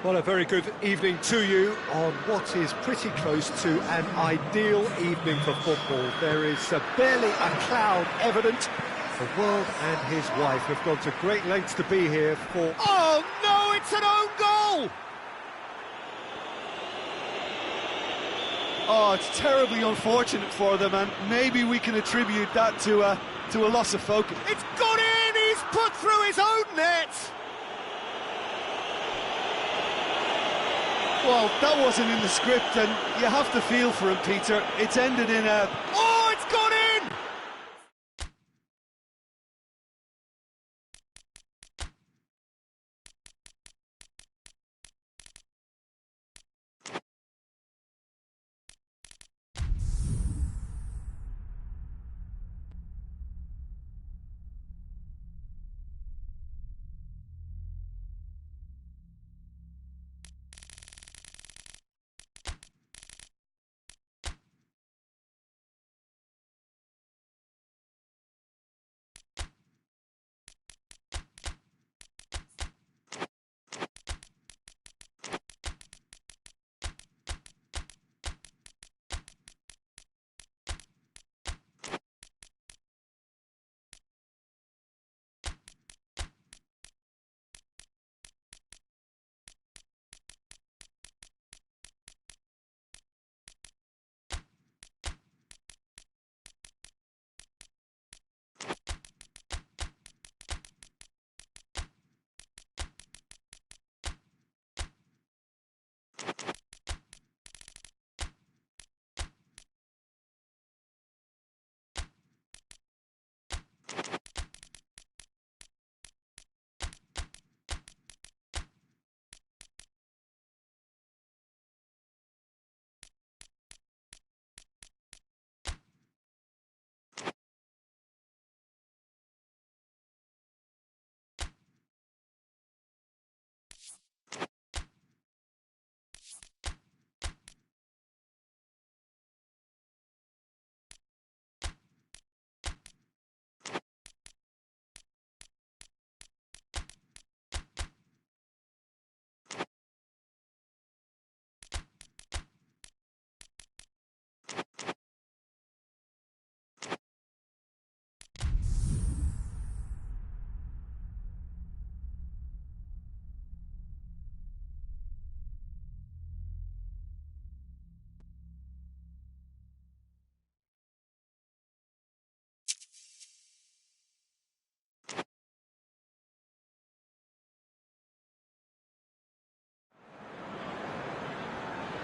Well, a very good evening to you on what is pretty close to an ideal evening for football. There is barely a cloud evident. The world and his wife have gone to great lengths to be here for... Oh, no, it's an own goal! Oh, it's terribly unfortunate for them, and maybe we can attribute that to a loss of focus. It's gone in! He's put through his own net! Well, that wasn't in the script, and you have to feel for him, Peter. It's ended in a... Oh, it's gone in!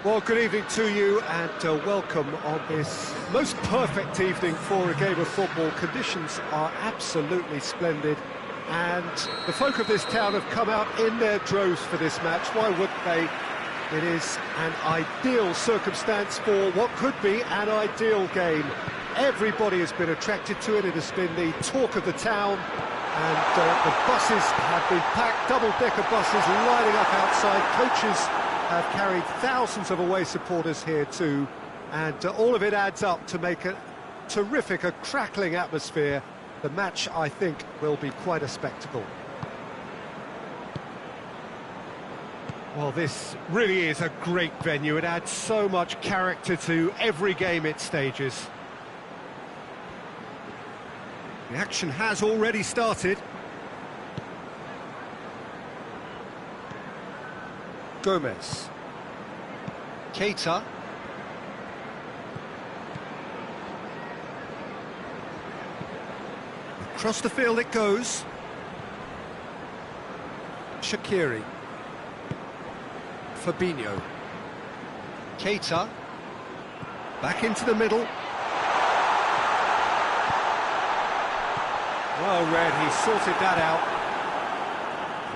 Well, good evening to you and welcome on this most perfect evening for a game of football. Conditions are absolutely splendid and the folk of this town have come out in their droves for this match. Why wouldn't they? It is an ideal circumstance for what could be an ideal game. Everybody has been attracted to it. It has been the talk of the town and the buses have been packed, double-decker buses lining up outside. Coaches have carried thousands of away supporters here too, and all of it adds up to make a terrific, a crackling atmosphere. The match, I think, will be quite a spectacle. Well, this really is a great venue. It adds so much character to every game it stages. The action has already started. Gomez. Keita. Across the field it goes. Shaqiri. Fabinho. Keita. Back into the middle. Well read, he sorted that out.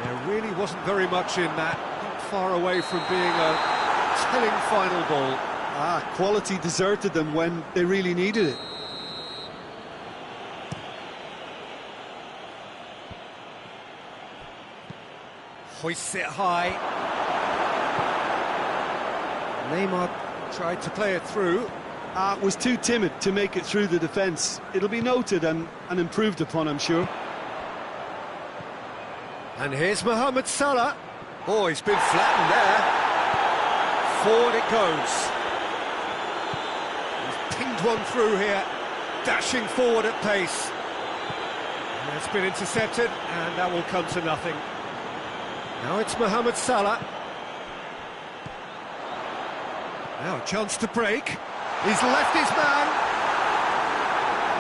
There really wasn't very much in that. Far away from being a telling final ball. Quality deserted them when they really needed it. Hoists it high. Neymar tried to play it through. Was too timid to make it through the defence. It'll be noted and improved upon, I'm sure. And here's Mohamed Salah. Oh, he's been flattened there. Forward it goes. He's pinged one through here, dashing forward at pace. And it's been intercepted, and that will come to nothing. Now it's Mohamed Salah. Now a chance to break. He's left his man.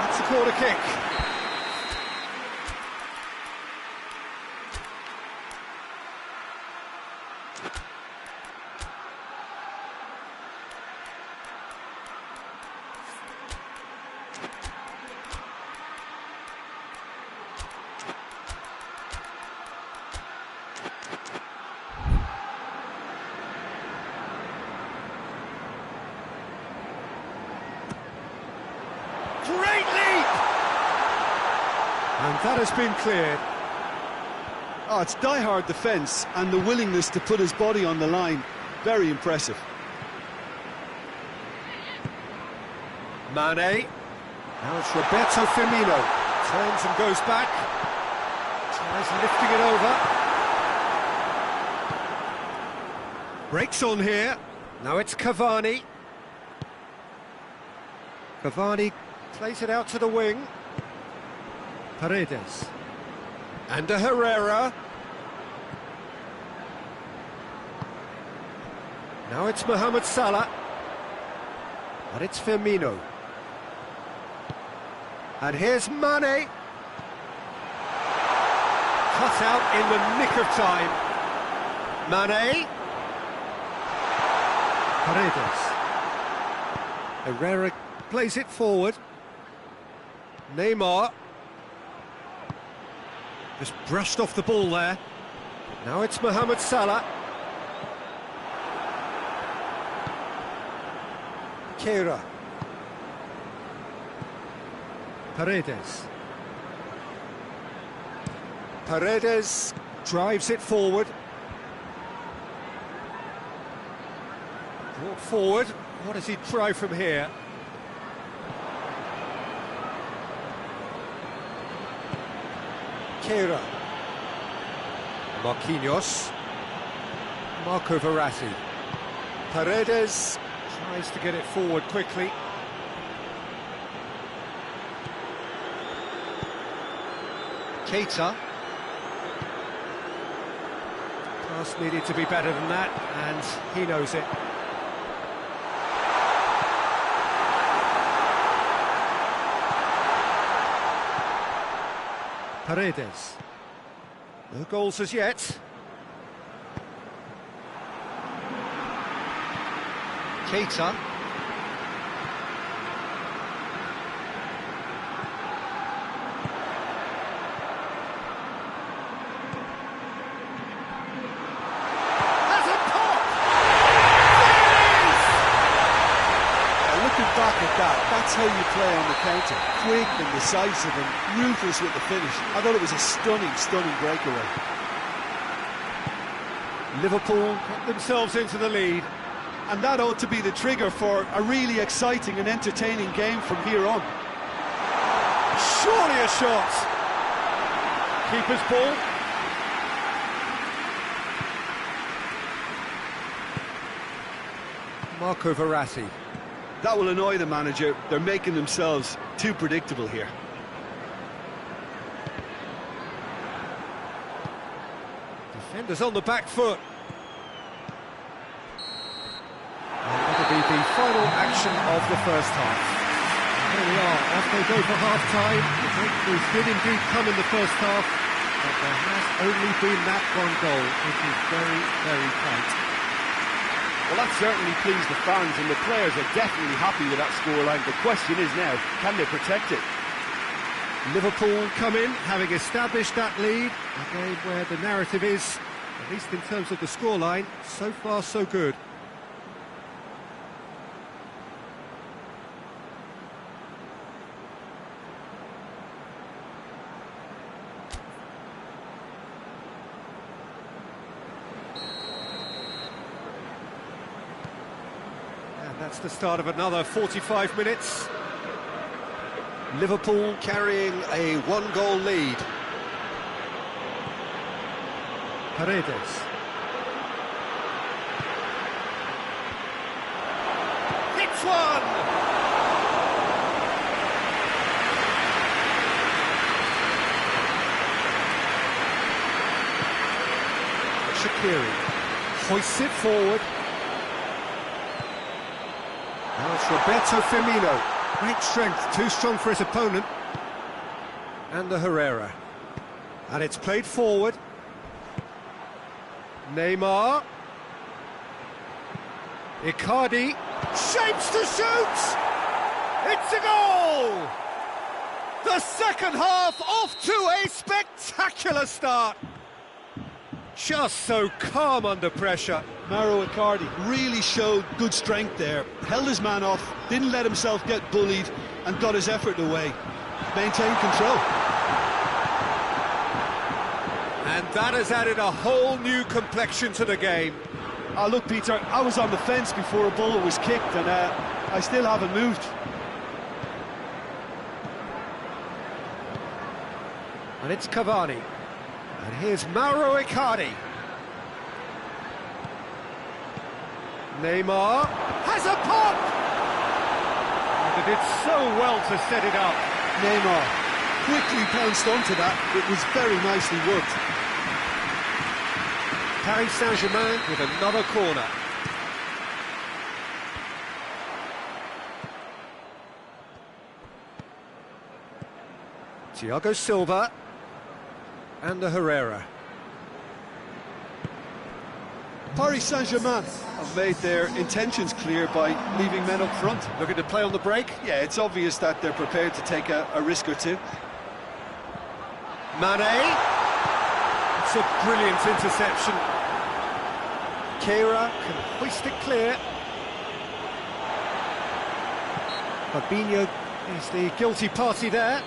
That's a corner kick. Great leap! And that has been cleared. Oh, it's die-hard defence and the willingness to put his body on the line. Very impressive. Mane. Now it's Roberto Firmino. Turns and goes back. Tries lifting it over. Breaks on here. Now it's Cavani. Cavani plays it out to the wing. Paredes. And a Herrera. Now it's Mohamed Salah. But it's Firmino. And here's Mane. Cut out in the nick of time. Mane. Paredes. Herrera plays it forward. Neymar. Just brushed off the ball there. Now it's Mohamed Salah. Keira. Paredes. Paredes drives it forward. Brought forward. What does he try from here? Keira. Marquinhos. Marco Verratti. Paredes tries to get it forward quickly. Keita. Pass needed to be better than that, and he knows it. Paredes. No goals as yet. Keita. That's a pop! Looking back at that, that's how you play on the counter. Quick and decisive and ruthless with the finish. I thought it was a stunning breakaway. Liverpool got themselves into the lead. And that ought to be the trigger for a really exciting and entertaining game from here on. Surely a shot. Keeper's ball. Marco Verratti. That will annoy the manager. They're making themselves too predictable here. Defenders on the back foot. That'll be the final action of the first half. Here we are, as they go for half-time. The breakthroughs did indeed come in the first half, but there has only been that one goal, which is very, very tight. Well, that certainly pleased the fans, and the players are definitely happy with that scoreline. The question is now, can they protect it? Liverpool come in, having established that lead, a game where the narrative is, at least in terms of the scoreline, so far so good. That's the start of another 45 minutes. Liverpool carrying a one-goal lead. Paredes. one! Shaqiri hoists it forward. Now it's Roberto Firmino. Great strength, too strong for his opponent. And the Herrera. And it's played forward. Neymar. Icardi. Shapes to shoot! It's a goal! The second half off to a spectacular start. Just so calm under pressure. Mauro Icardi really showed good strength there. Held his man off, didn't let himself get bullied, and got his effort away. Maintained control. And that has added a whole new complexion to the game. Oh, look, Peter, I was on the fence before a bullet was kicked, and I still haven't moved. And it's Cavani. And here's Mauro Icardi. Neymar has a pop! And they did so well to set it up. Neymar quickly pounced onto that. It was very nicely worked. Paris Saint-Germain with another corner. Thiago Silva. And the Herrera. Paris Saint-Germain have made their intentions clear by leaving men up front. Looking to play on the break. Yeah, it's obvious that they're prepared to take a risk or two. Mane. It's a brilliant interception. Keira can hoist it clear. Fabinho is the guilty party there.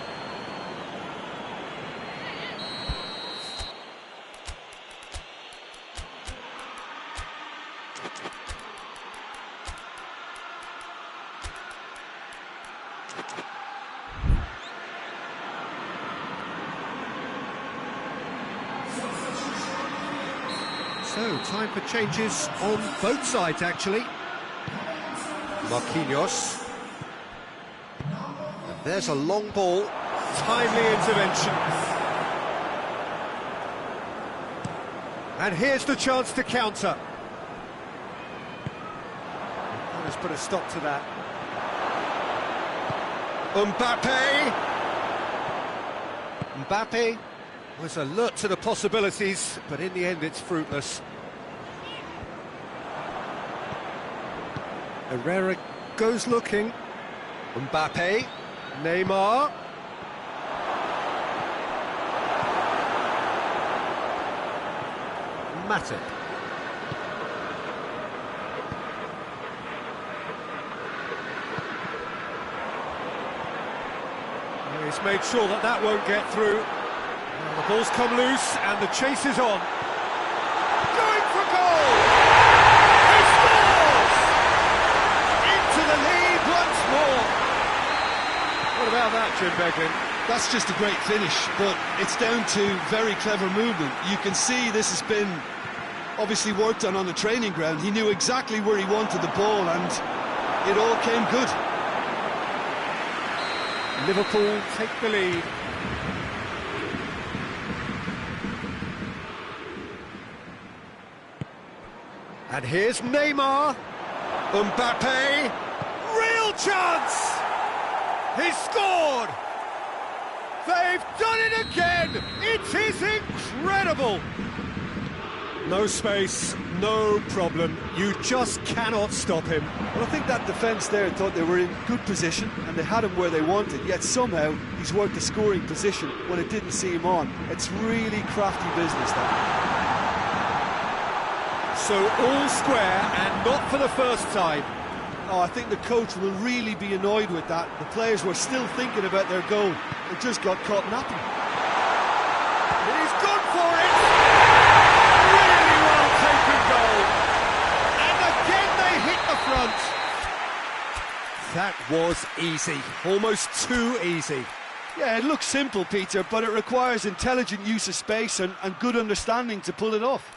So, time for changes on both sides, actually. Marquinhos. And there's a long ball. Timely intervention. And here's the chance to counter. Let's put a stop to that. Mbappe was alert to the possibilities, but in the end it's fruitless. Herrera goes looking. Mbappe, Neymar. Matip. He's made sure that that won't get through. The ball's come loose and the chase is on. Going for goal! He scores! Into the lead once more. What about that, Jim Beglin? That's just a great finish, but it's down to very clever movement. You can see this has been obviously worked on the training ground. He knew exactly where he wanted the ball and it all came good. Liverpool take the lead. And here's Neymar. Mbappe. Real chance! He's scored! They've done it again! It is incredible! No space, no problem. You just cannot stop him. Well, I think that defence there thought they were in good position and they had him where they wanted, yet somehow he's worked the scoring position when it didn't see him on. It's really crafty business, that. So all square and not for the first time. Oh, I think the coach will really be annoyed with that. The players were still thinking about their goal. They just got caught napping. He's gone for it! Really well taken goal. And again they hit the front. That was easy, almost too easy. Yeah, it looks simple, Peter, but it requires intelligent use of space and good understanding to pull it off.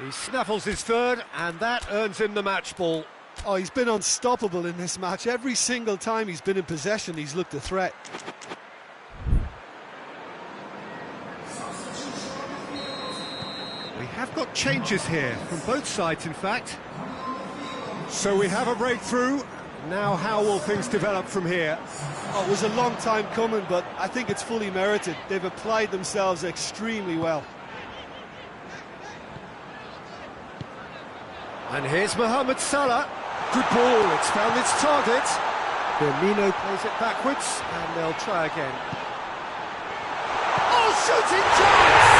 He snaffles his third, and that earns him the match ball. Oh, he's been unstoppable in this match. Every single time he's been in possession, he's looked a threat. We have got changes here, from both sides in fact. So we have a breakthrough. Now how will things develop from here? Oh, it was a long time coming, but I think it's fully merited. They've applied themselves extremely well. And here's Mohamed Salah. Good ball, it's found its target. Firmino plays it backwards, and they'll try again. Oh, shooting chance!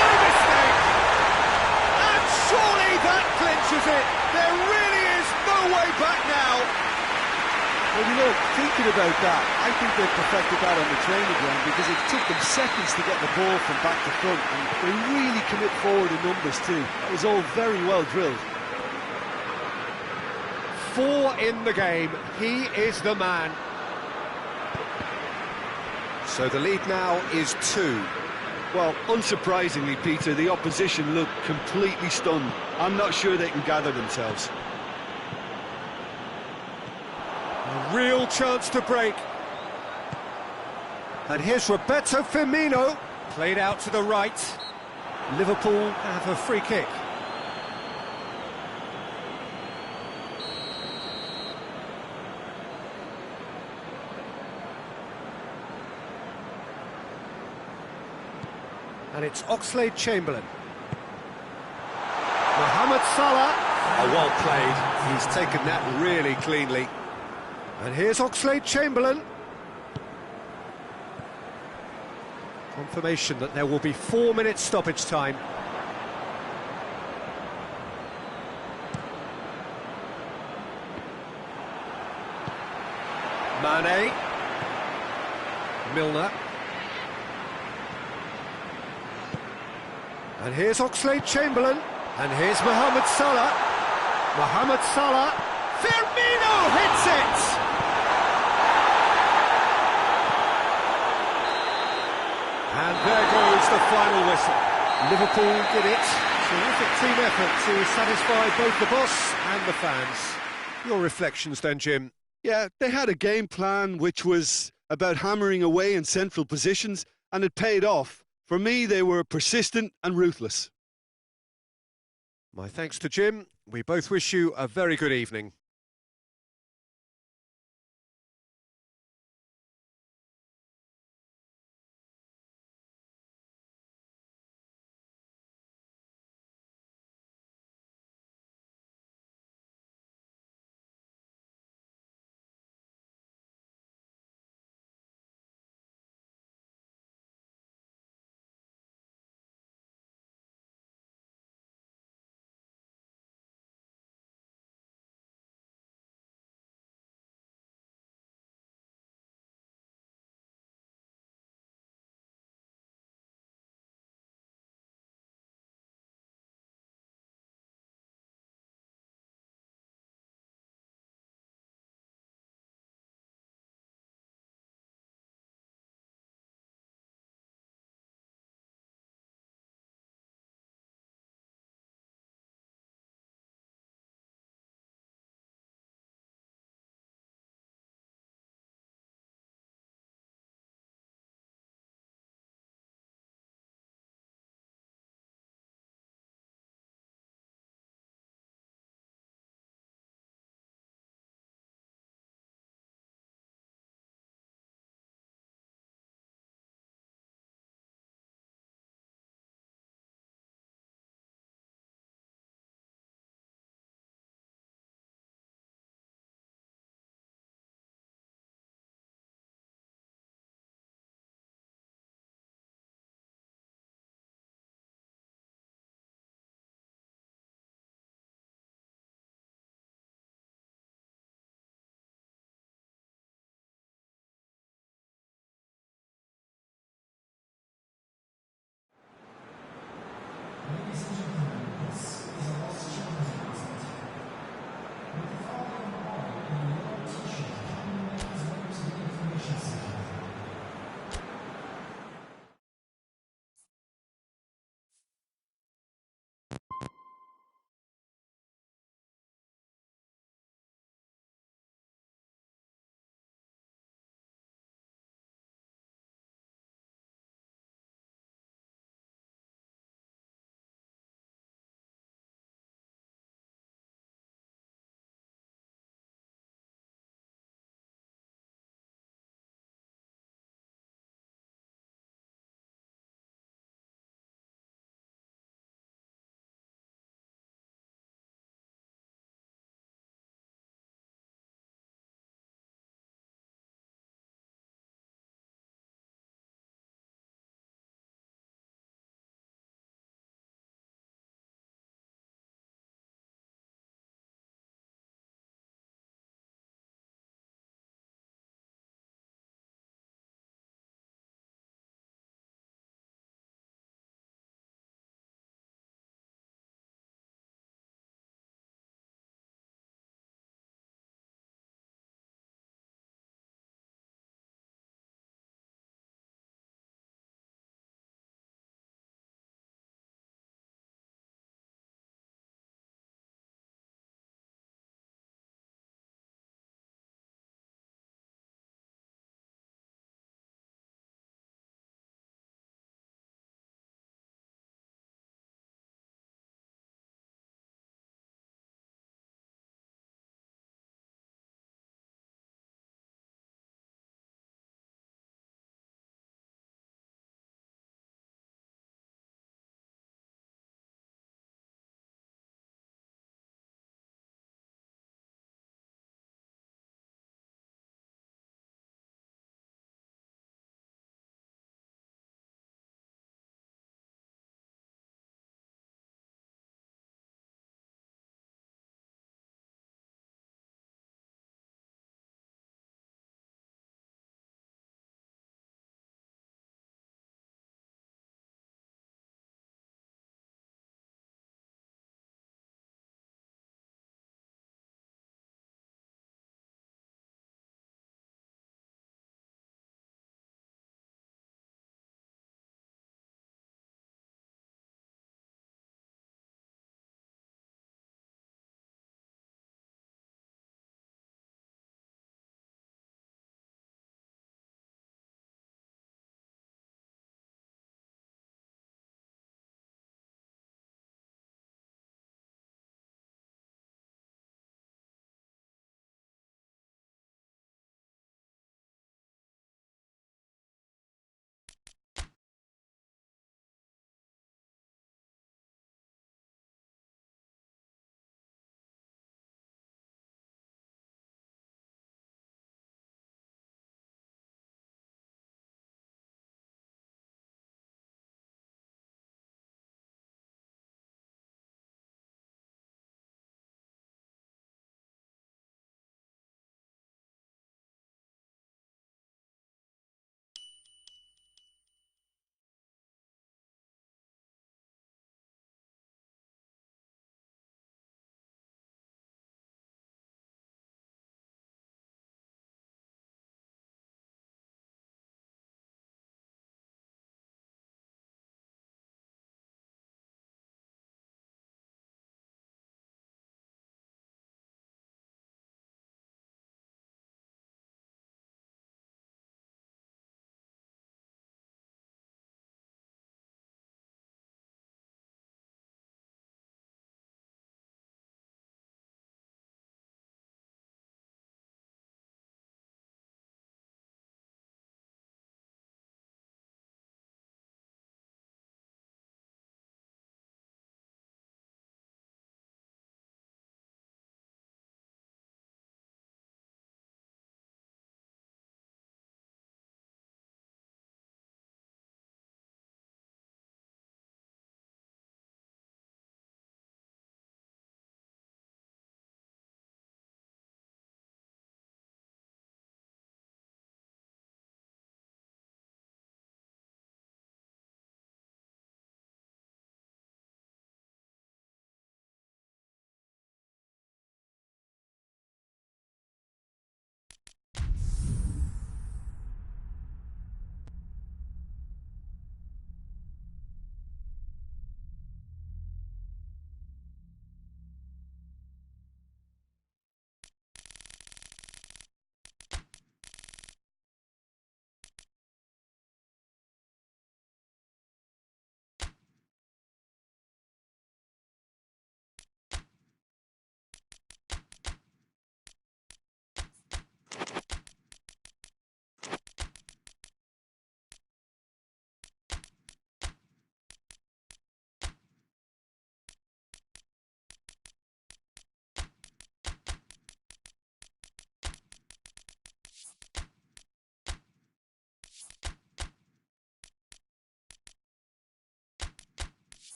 No mistake! And surely that clinches it. There really is no way back now. Well, you know, thinking about that, I think they've perfected that on the training ground because it took them seconds to get the ball from back to front, and they really commit forward in numbers too. That was all very well drilled. 4 in the game, he is the man. So the lead now is 2. Well, unsurprisingly, Peter, the opposition look completely stunned. I'm not sure they can gather themselves. A real chance to break. And here's Roberto Firmino, played out to the right. Liverpool have a free kick. And it's Oxlade-Chamberlain. Mohamed Salah. Oh, well played. He's taken that really cleanly. And here's Oxlade-Chamberlain. Confirmation that there will be 4 minutes stoppage time. Mane. Milner. And here's Oxlade-Chamberlain. And here's Mohamed Salah. Mohamed Salah. Firmino hits it! And there goes the final whistle. Liverpool did it. Terrific team effort to satisfy both the boss and the fans. Your reflections then, Jim? Yeah, they had a game plan which was about hammering away in central positions, and it paid off. For me, they were persistent and ruthless. My thanks to Jim. We both wish you a very good evening.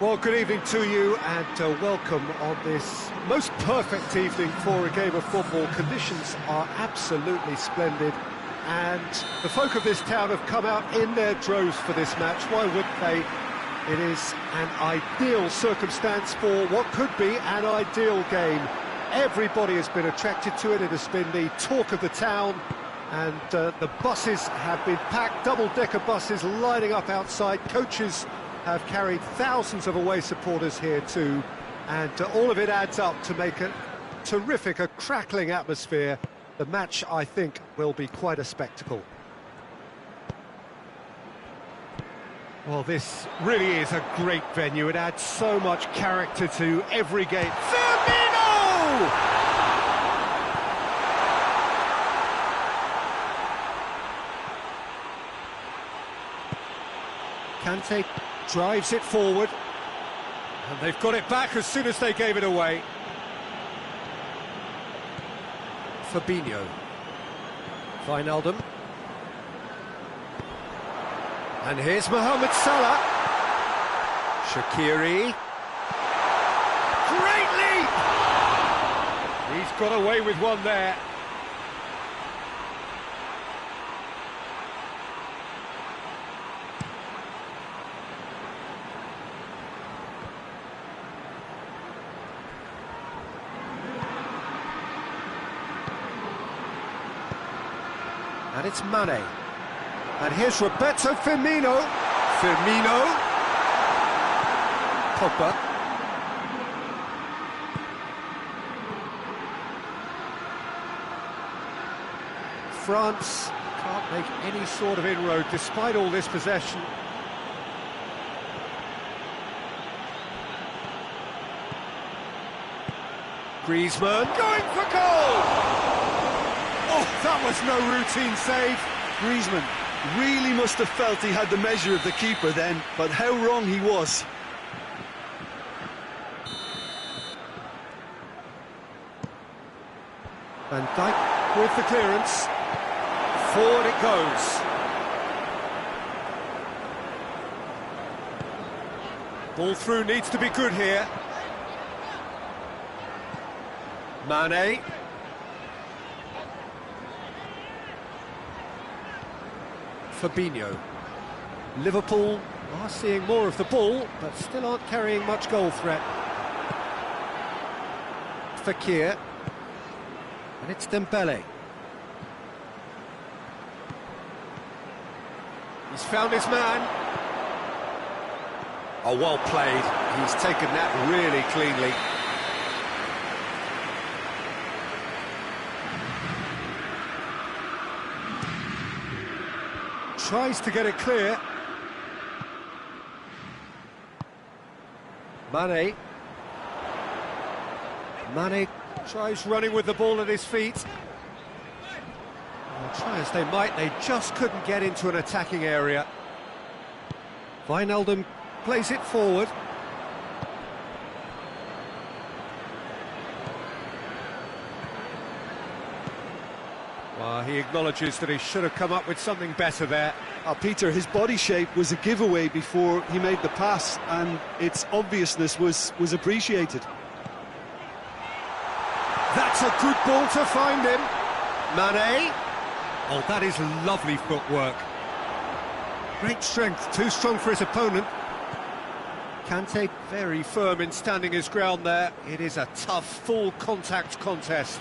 Well, good evening to you and welcome on this most perfect evening for a game of football. Conditions are absolutely splendid and the folk of this town have come out in their droves for this match. Why wouldn't they? It is an ideal circumstance for what could be an ideal game. Everybody has been attracted to it. It has been the talk of the town and the buses have been packed, double-decker buses lining up outside. Coaches have carried thousands of away supporters here too, and all of it adds up to make a terrific, a crackling atmosphere. The match, I think, will be quite a spectacle. Well, this really is a great venue. It adds so much character to every game. Firmino! Kante drives it forward, and they've got it back as soon as they gave it away. Fabinho. Wijnaldum. And here's Mohamed Salah. Shaqiri. Great leap! He's got away with one there. And it's Mane. And here's Roberto Firmino. Firmino. Pogba. France can't make any sort of inroad despite all this possession. Griezmann going for goal! Oh, that was no routine save. Griezmann really must have felt he had the measure of the keeper then, but how wrong he was. Van Dijk with the clearance. Forward it goes. Ball through needs to be good here. Mane. Fabinho. Liverpool are seeing more of the ball, but still aren't carrying much goal threat. Fekir. And it's Dembele. He's found his man. Oh, well played. He's taken that really cleanly. Tries to get it clear. Mane. Mane tries running with the ball at his feet. Well, try as they might, they just couldn't get into an attacking area. Wijnaldum plays it forward. Well, he acknowledges that he should have come up with something better there. Peter, his body shape was a giveaway before he made the pass, and its obviousness was appreciated. That's a good ball to find him. Mane. Oh, that is lovely footwork. Great strength, too strong for his opponent. Kante very firm in standing his ground there. It is a tough, full contact contest.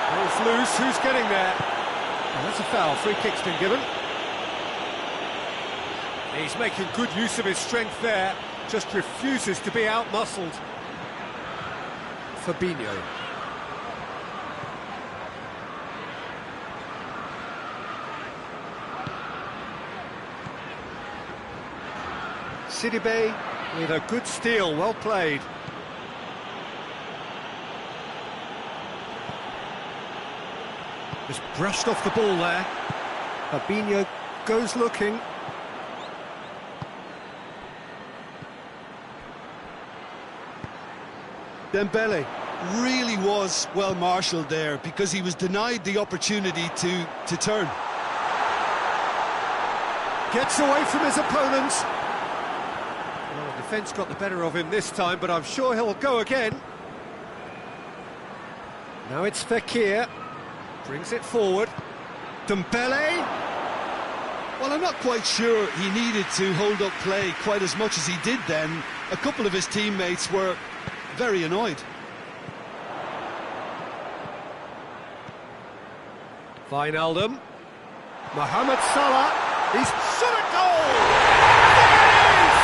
Ball's loose, who's getting there? Oh, that's a foul, free kick's been given. He's making good use of his strength there, just refuses to be out-muscled. Fabinho. Sidibe with a good steal, well played. Just brushed off the ball there. Fabinho goes looking. Dembele really was well marshalled there because he was denied the opportunity to turn. Gets away from his opponent. Defence got the better of him this time, but I'm sure he'll go again. Now it's Fekir. Brings it forward. Dembele. Well, I'm not quite sure he needed to hold up play quite as much as he did then. A couple of his teammates were very annoyed. Wijnaldum. Mohamed Salah. He's shot a goal! There it is!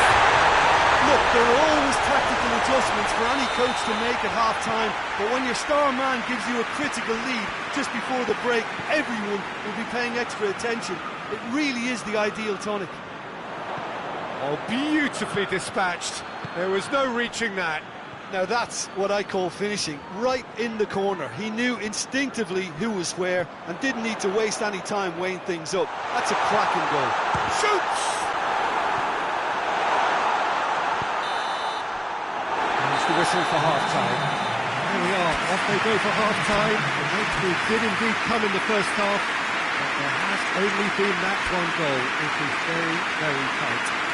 Look, there are always tactical adjustments for any coach to make at half-time, but when your star man gives you a critical lead just before the break, everyone will be paying extra attention. It really is the ideal tonic. Oh, beautifully dispatched. There was no reaching that. Now that's what I call finishing, right in the corner. He knew instinctively who was where and didn't need to waste any time weighing things up. That's a cracking goal. Shoots! There's the whistle for half-time. There we are, off they go for half-time. The breakthrough did indeed come in the first half, but there has only been that one goal. It is very, very tight.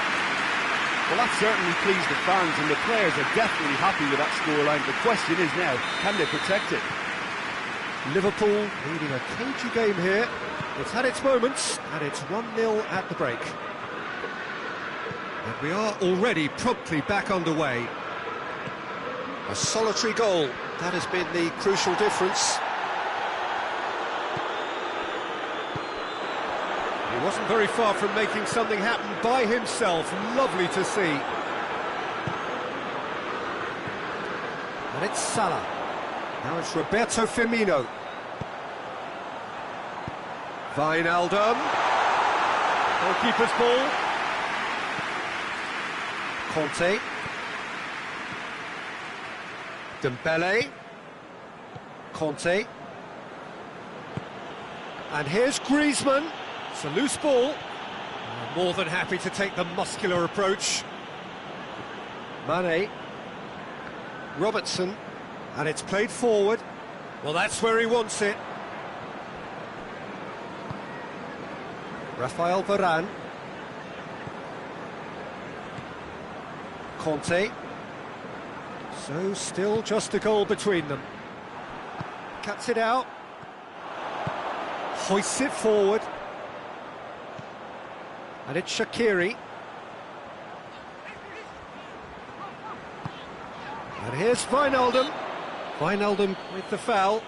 Well, that certainly pleased the fans, and the players are definitely happy with that scoreline. The question is now, can they protect it? Liverpool leading a cagey game here. It's had its moments, and it's 1-0 at the break. And we are already promptly back underway. A solitary goal, that has been the crucial difference. He wasn't very far from making something happen by himself. Lovely to see. And it's Salah. Now it's Roberto Firmino. Wijnaldum. Goalkeeper's ball. Conte. Dembele. Conte. And here's Griezmann. It's a loose ball. More than happy to take the muscular approach. Mane. Robertson. And it's played forward. Well, that's where he wants it. Rafael Varane. Conte. So still just a goal between them. Cuts it out. Hoists it forward. And it's Shaqiri. And here's Wijnaldum. Wijnaldum with the foul.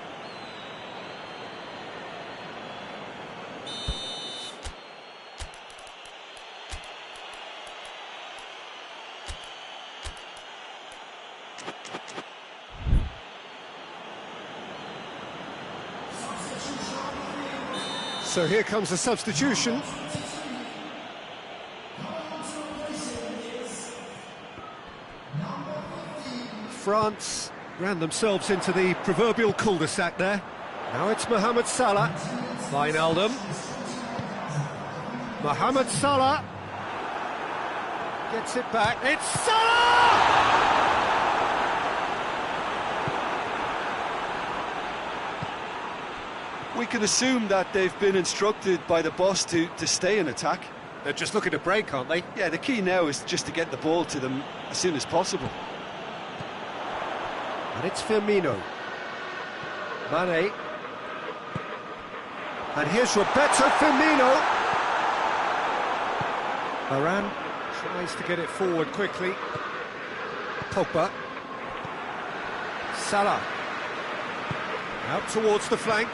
So here comes the substitution. France ran themselves into the proverbial cul-de-sac there. Now it's Mohamed Salah. Wijnaldum. Mohamed Salah. Gets it back. It's Salah! We can assume that they've been instructed by the boss to stay in attack. They're just looking to break, aren't they? Yeah, the key now is just to get the ball to them as soon as possible. And it's Firmino. Mane. And here's Roberto Firmino. Varane tries to get it forward quickly. Pogba. Salah. Out towards the flank.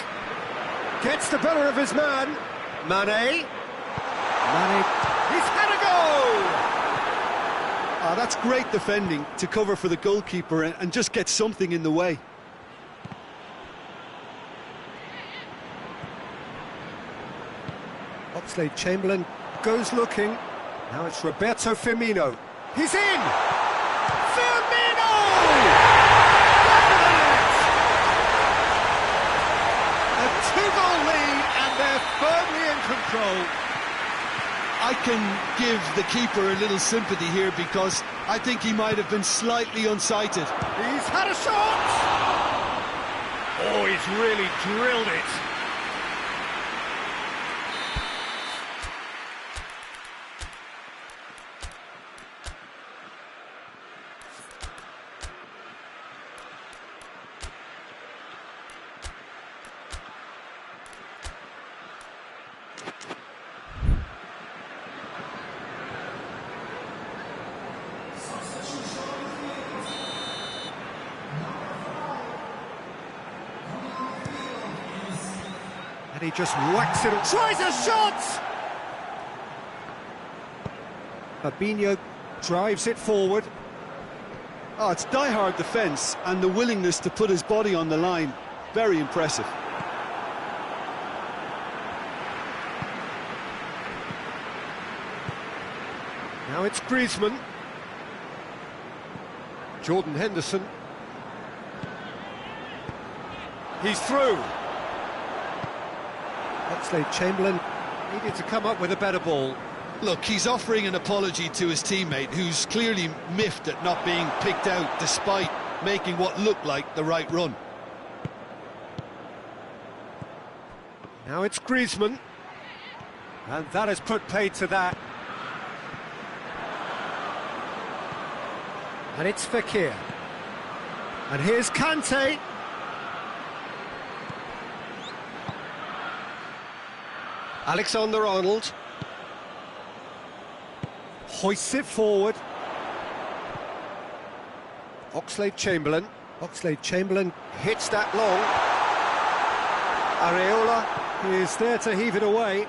Gets the better of his man. Mane. Mane. He's had a go! That's great defending to cover for the goalkeeper and just get something in the way. Oxlade-Chamberlain goes looking. Now it's Roberto Firmino. He's in! Firmino! Back of the net! A two-goal lead, and they're firmly in control. I can give the keeper a little sympathy here because I think he might have been slightly unsighted. He's had a shot! Oh, he's really drilled it. And he just whacks it. Tries a shot! Fabinho drives it forward. Oh, it's die-hard defence and the willingness to put his body on the line. Very impressive. Now it's Griezmann. Jordan Henderson. He's through. Oxlade-Chamberlain needed to come up with a better ball. Look, he's offering an apology to his teammate, who's clearly miffed at not being picked out despite making what looked like the right run. Now it's Griezmann. And that has put paid to that. And it's Fekir. And here's Kante. Alexander-Arnold. Hoists it forward. Oxlade-Chamberlain. Oxlade-Chamberlain hits that long. Areola is there to heave it away.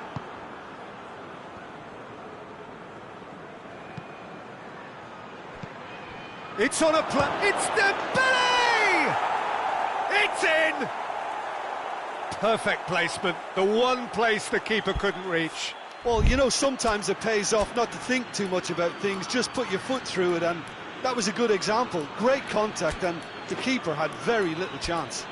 It's on a play. It's Dembele! It's in! Perfect placement. The one place the keeper couldn't reach. Well, you know, sometimes it pays off not to think too much about things, just put your foot through it, and that was a good example. Great contact, and the keeper had very little chance.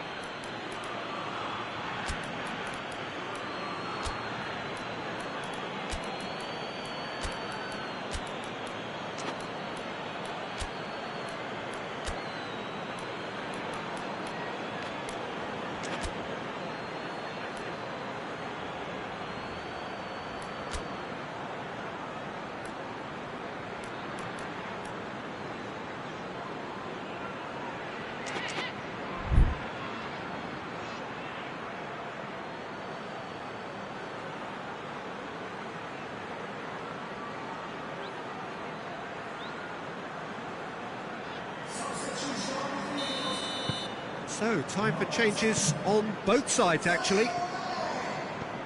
So, time for changes on both sides, actually.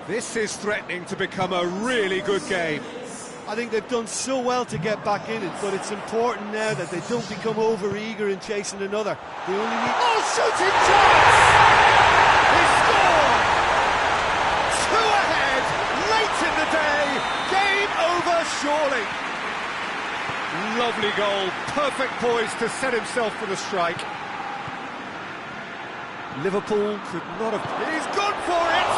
This is threatening to become a really good game. I think they've done so well to get back in it, but it's important now that they don't become over-eager in chasing another. They only need... Oh, shooting chance! He scored! Two ahead, late in the day, game over surely. Lovely goal, perfect poise to set himself for the strike. Liverpool could not have... He's gone for it!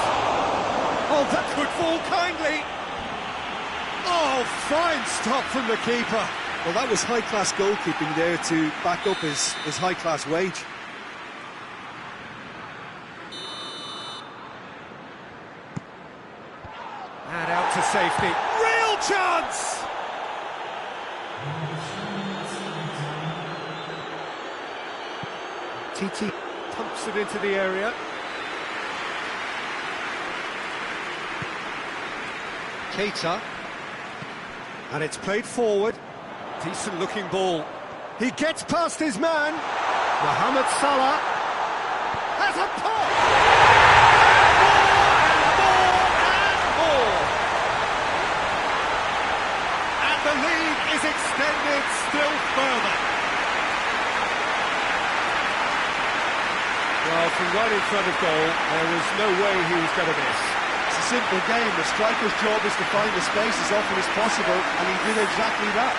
Oh, that could fall kindly. Oh, fine stop from the keeper. Well, that was high-class goalkeeping there to back up his high-class wage. And out to safety. Real chance! TT pumps it into the area. Keita. And it's played forward. Decent looking ball. He gets past his man. Mohamed Salah has a pop! And more! And the lead is extended still further. Well, from right in front of goal, there was no way he was going to miss. It's a simple game. The striker's job is to find the space as often as possible, and he did exactly that.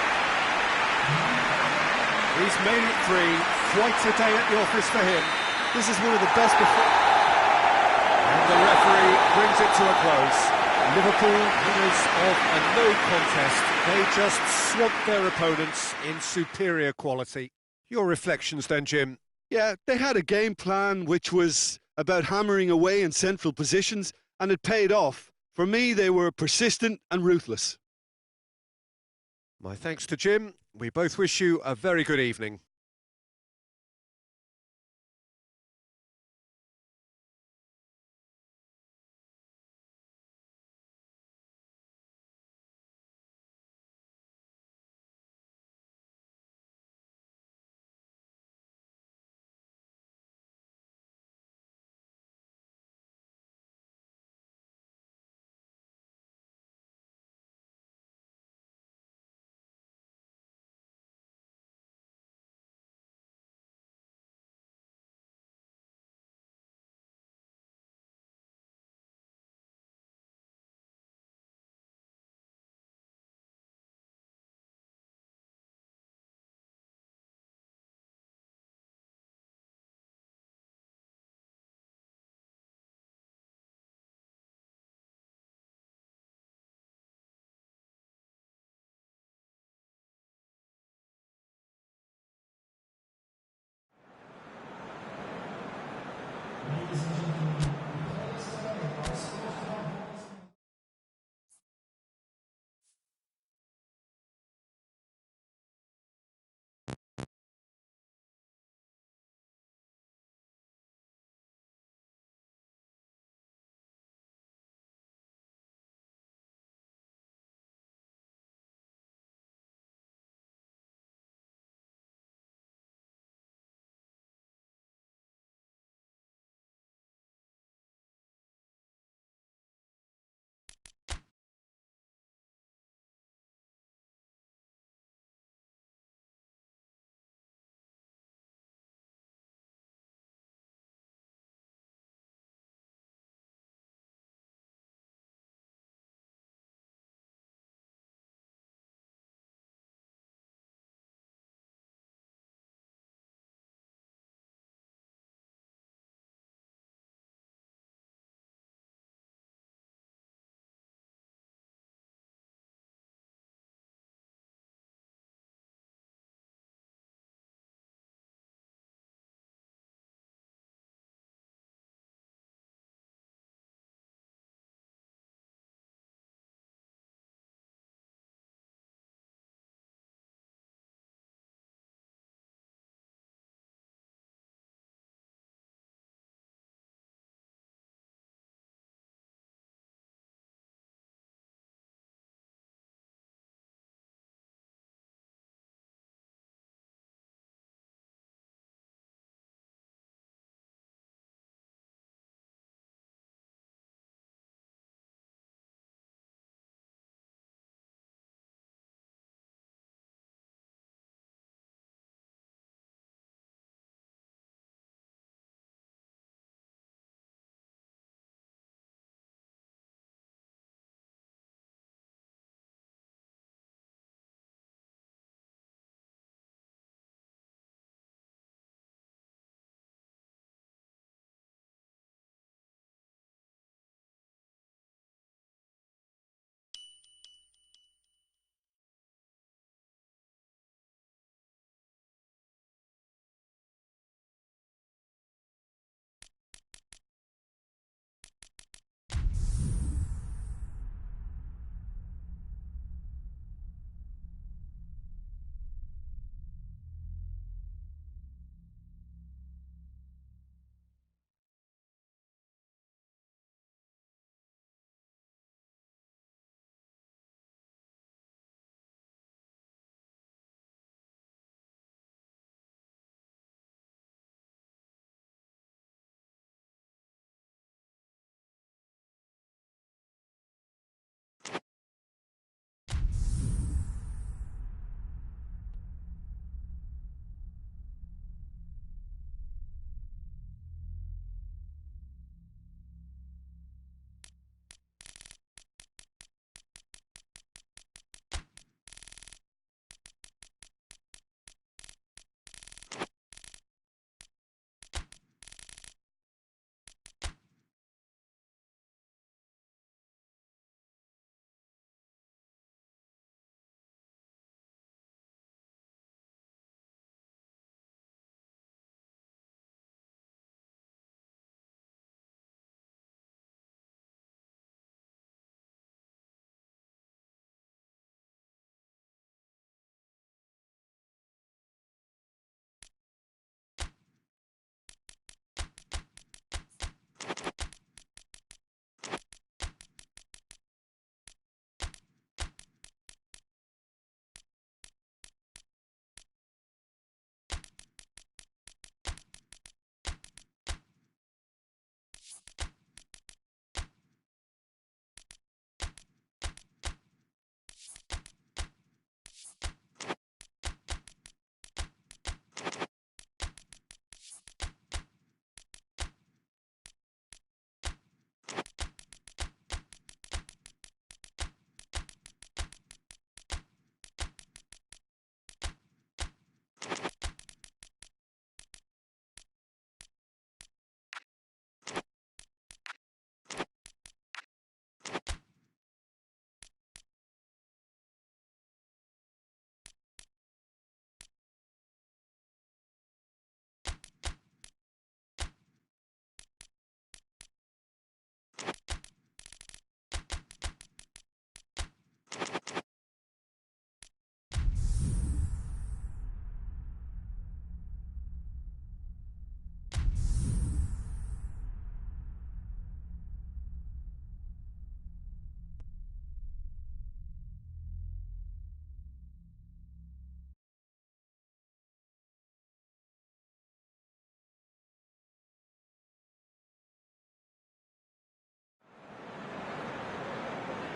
He's made it three. Quite a day at the office for him. This is one of the best And the referee brings it to a close. Liverpool winners of a no contest. They just swamped their opponents in superior quality. Your reflections then, Jim? Yeah, they had a game plan which was about hammering away in central positions, and it paid off. For me, they were persistent and ruthless. My thanks to Jim. We both wish you a very good evening.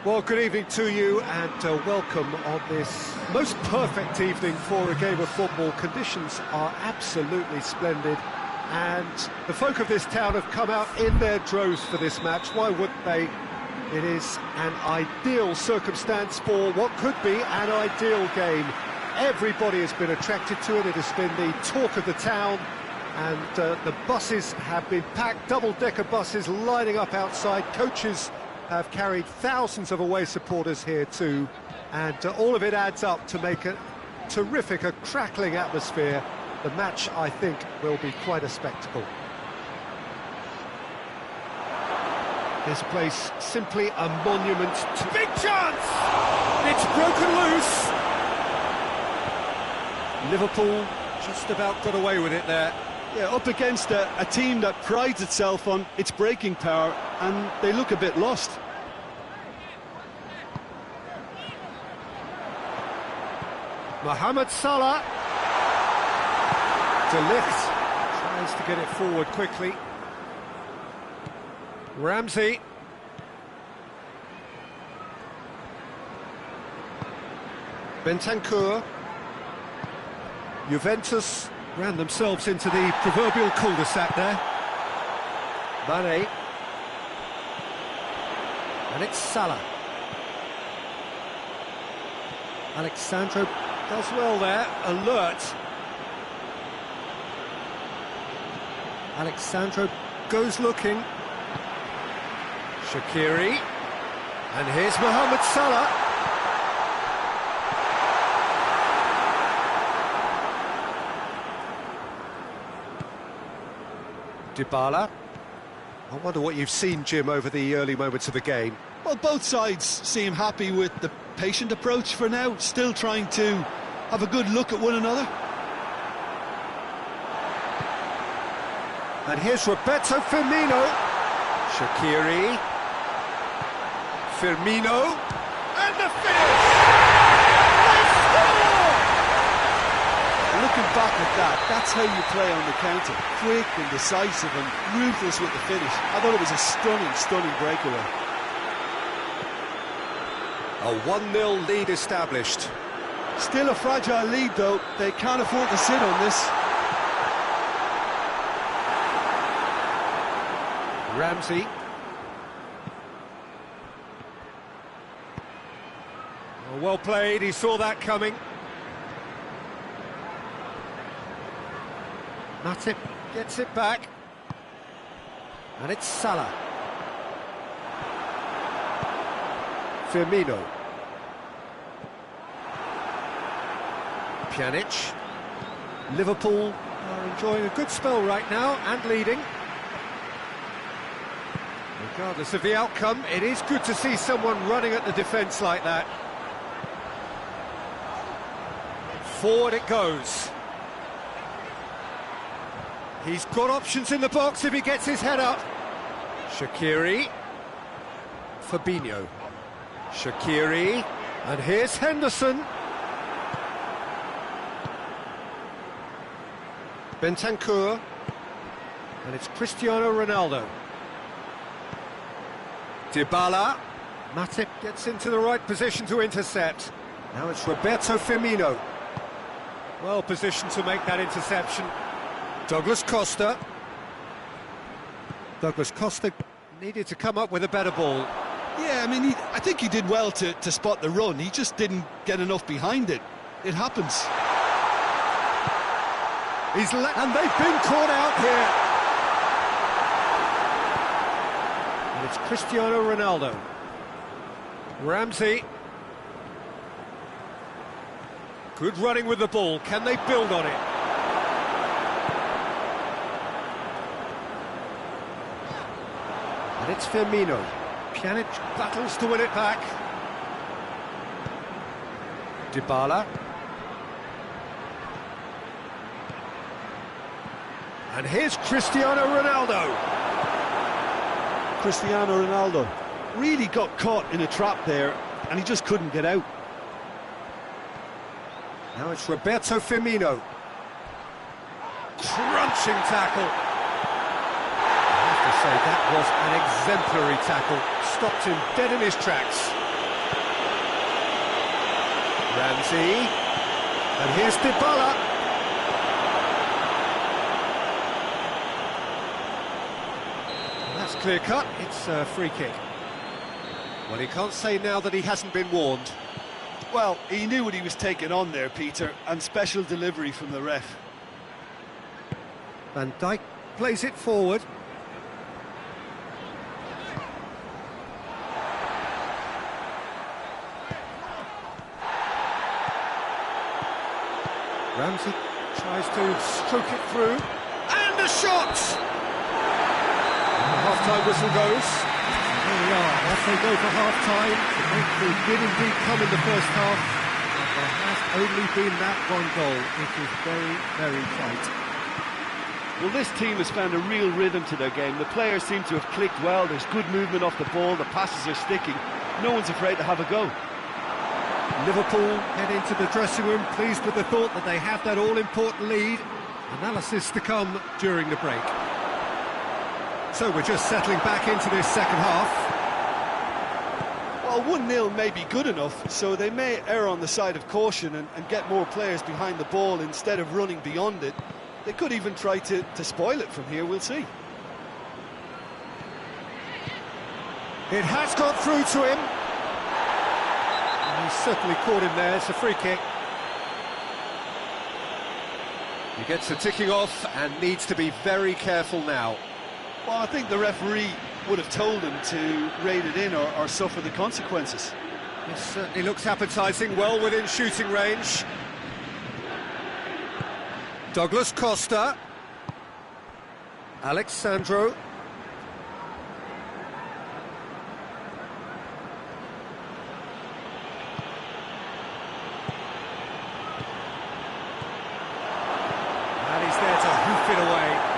Well, good evening to you and welcome on this most perfect evening for a game of football. Conditions are absolutely splendid and the folk of this town have come out in their droves for this match. Why wouldn't they? It is an ideal circumstance for what could be an ideal game. Everybody has been attracted to it. It has been the talk of the town and the buses have been packed, double-decker buses lining up outside. Coaches have carried thousands of away supporters here too, and all of it adds up to make a terrific, a crackling atmosphere. The match, I think, will be quite a spectacle. This place simply a monument to... Big chance! It's broken loose! Liverpool just about got away with it there. Yeah, up against a team that prides itself on its breaking power, and they look a bit lost. Mohamed Salah. De Ligt tries to get it forward quickly. Ramsey. Bentancur. Juventus ran themselves into the proverbial cul-de-sac there. Mane. And it's Salah. Alexandro does well there, alert. Alexandro goes looking. Shaqiri. And here's Mohamed Salah. Dybala. I wonder what you've seen, Jim, over the early moments of the game. Well, both sides seem happy with the patient approach for now, still trying to have a good look at one another. And here's Roberto Firmino. Shaqiri. Firmino. And the finish! They score! Looking back at that, that's how you play on the counter. Quick and decisive and ruthless with the finish. I thought it was a stunning, stunning breakaway. A 1-0 lead established. Still a fragile lead, though. They can't afford to sit on this. Ramsey. Well played, he saw that coming. Matip gets it back. And it's Salah. Firmino. Pjanic. Liverpool are enjoying a good spell right now and leading. Regardless of the outcome, it is good to see someone running at the defence like that. Forward it goes. He's got options in the box if he gets his head up. Shaqiri. Fabinho. Shaqiri. And here's Henderson. Bentancur. And it's Cristiano Ronaldo. Dybala. Matip gets into the right position to intercept. Now it's Roberto Firmino. Well positioned to make that interception. Douglas Costa. Douglas Costa needed to come up with a better ball. Yeah, I mean, I think he did well to spot the run. He just didn't get enough behind it. It happens. And they've been caught out here. And it's Cristiano Ronaldo. Ramsey. Good running with the ball. Can they build on it? And it's Firmino. Pjanic battles to win it back. Dybala. And here's Cristiano Ronaldo. Cristiano Ronaldo really got caught in a trap there, and he just couldn't get out. Now it's Roberto Firmino. Crunching tackle. I have to say, that was an exemplary tackle. Stopped him dead in his tracks. Ramsey. And here's Dybala. That's clear cut. It's a free kick. Well, he can't say now that he hasn't been warned. Well, he knew what he was taking on there, Peter, and special delivery from the ref. Van Dijk plays it forward. Ramsey tries to stroke it through. And a shot! The half-time whistle goes. Here we are, off they go for half-time. The breakthrough did indeed come in the first half. But there has only been that one goal. It is very, very tight. Well, this team has found a real rhythm to their game. The players seem to have clicked well. There's good movement off the ball. The passes are sticking. No one's afraid to have a go. Liverpool head into the dressing room pleased with the thought that they have that all-important lead. Analysis to come during the break. So we're just settling back into this second half. Well, 1-0 may be good enough, so they may err on the side of caution and get more players behind the ball instead of running beyond it. They could even try to spoil it from here, we'll see. It has got through to him. And he's certainly caught him there. It's a free kick. He gets the ticking off and needs to be very careful now. Well, I think the referee would have told him to rate it in or suffer the consequences. This certainly looks appetising, well within shooting range. Douglas Costa. Alexandro. And he's there to hoof it away.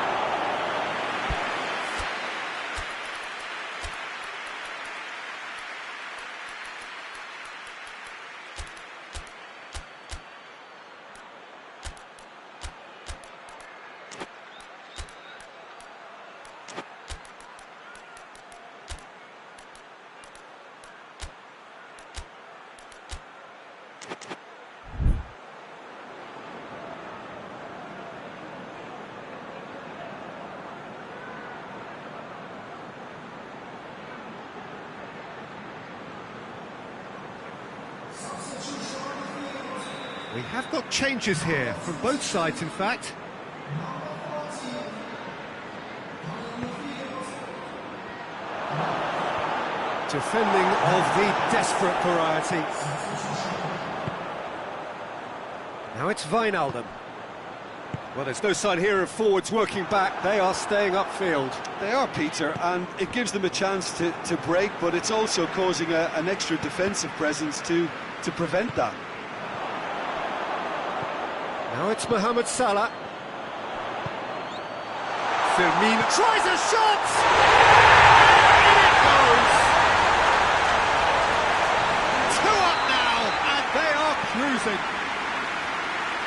We have got changes here, from both sides in fact. Defending of the desperate variety. Now it's Wijnaldum. Well, there's no sign here of forwards working back, they are staying upfield. They are, Peter, and it gives them a chance to break, but it's also causing an extra defensive presence to prevent that. Now it's Mohamed Salah. Firmino tries a shot! And in it goes! 2 up now, and they are cruising.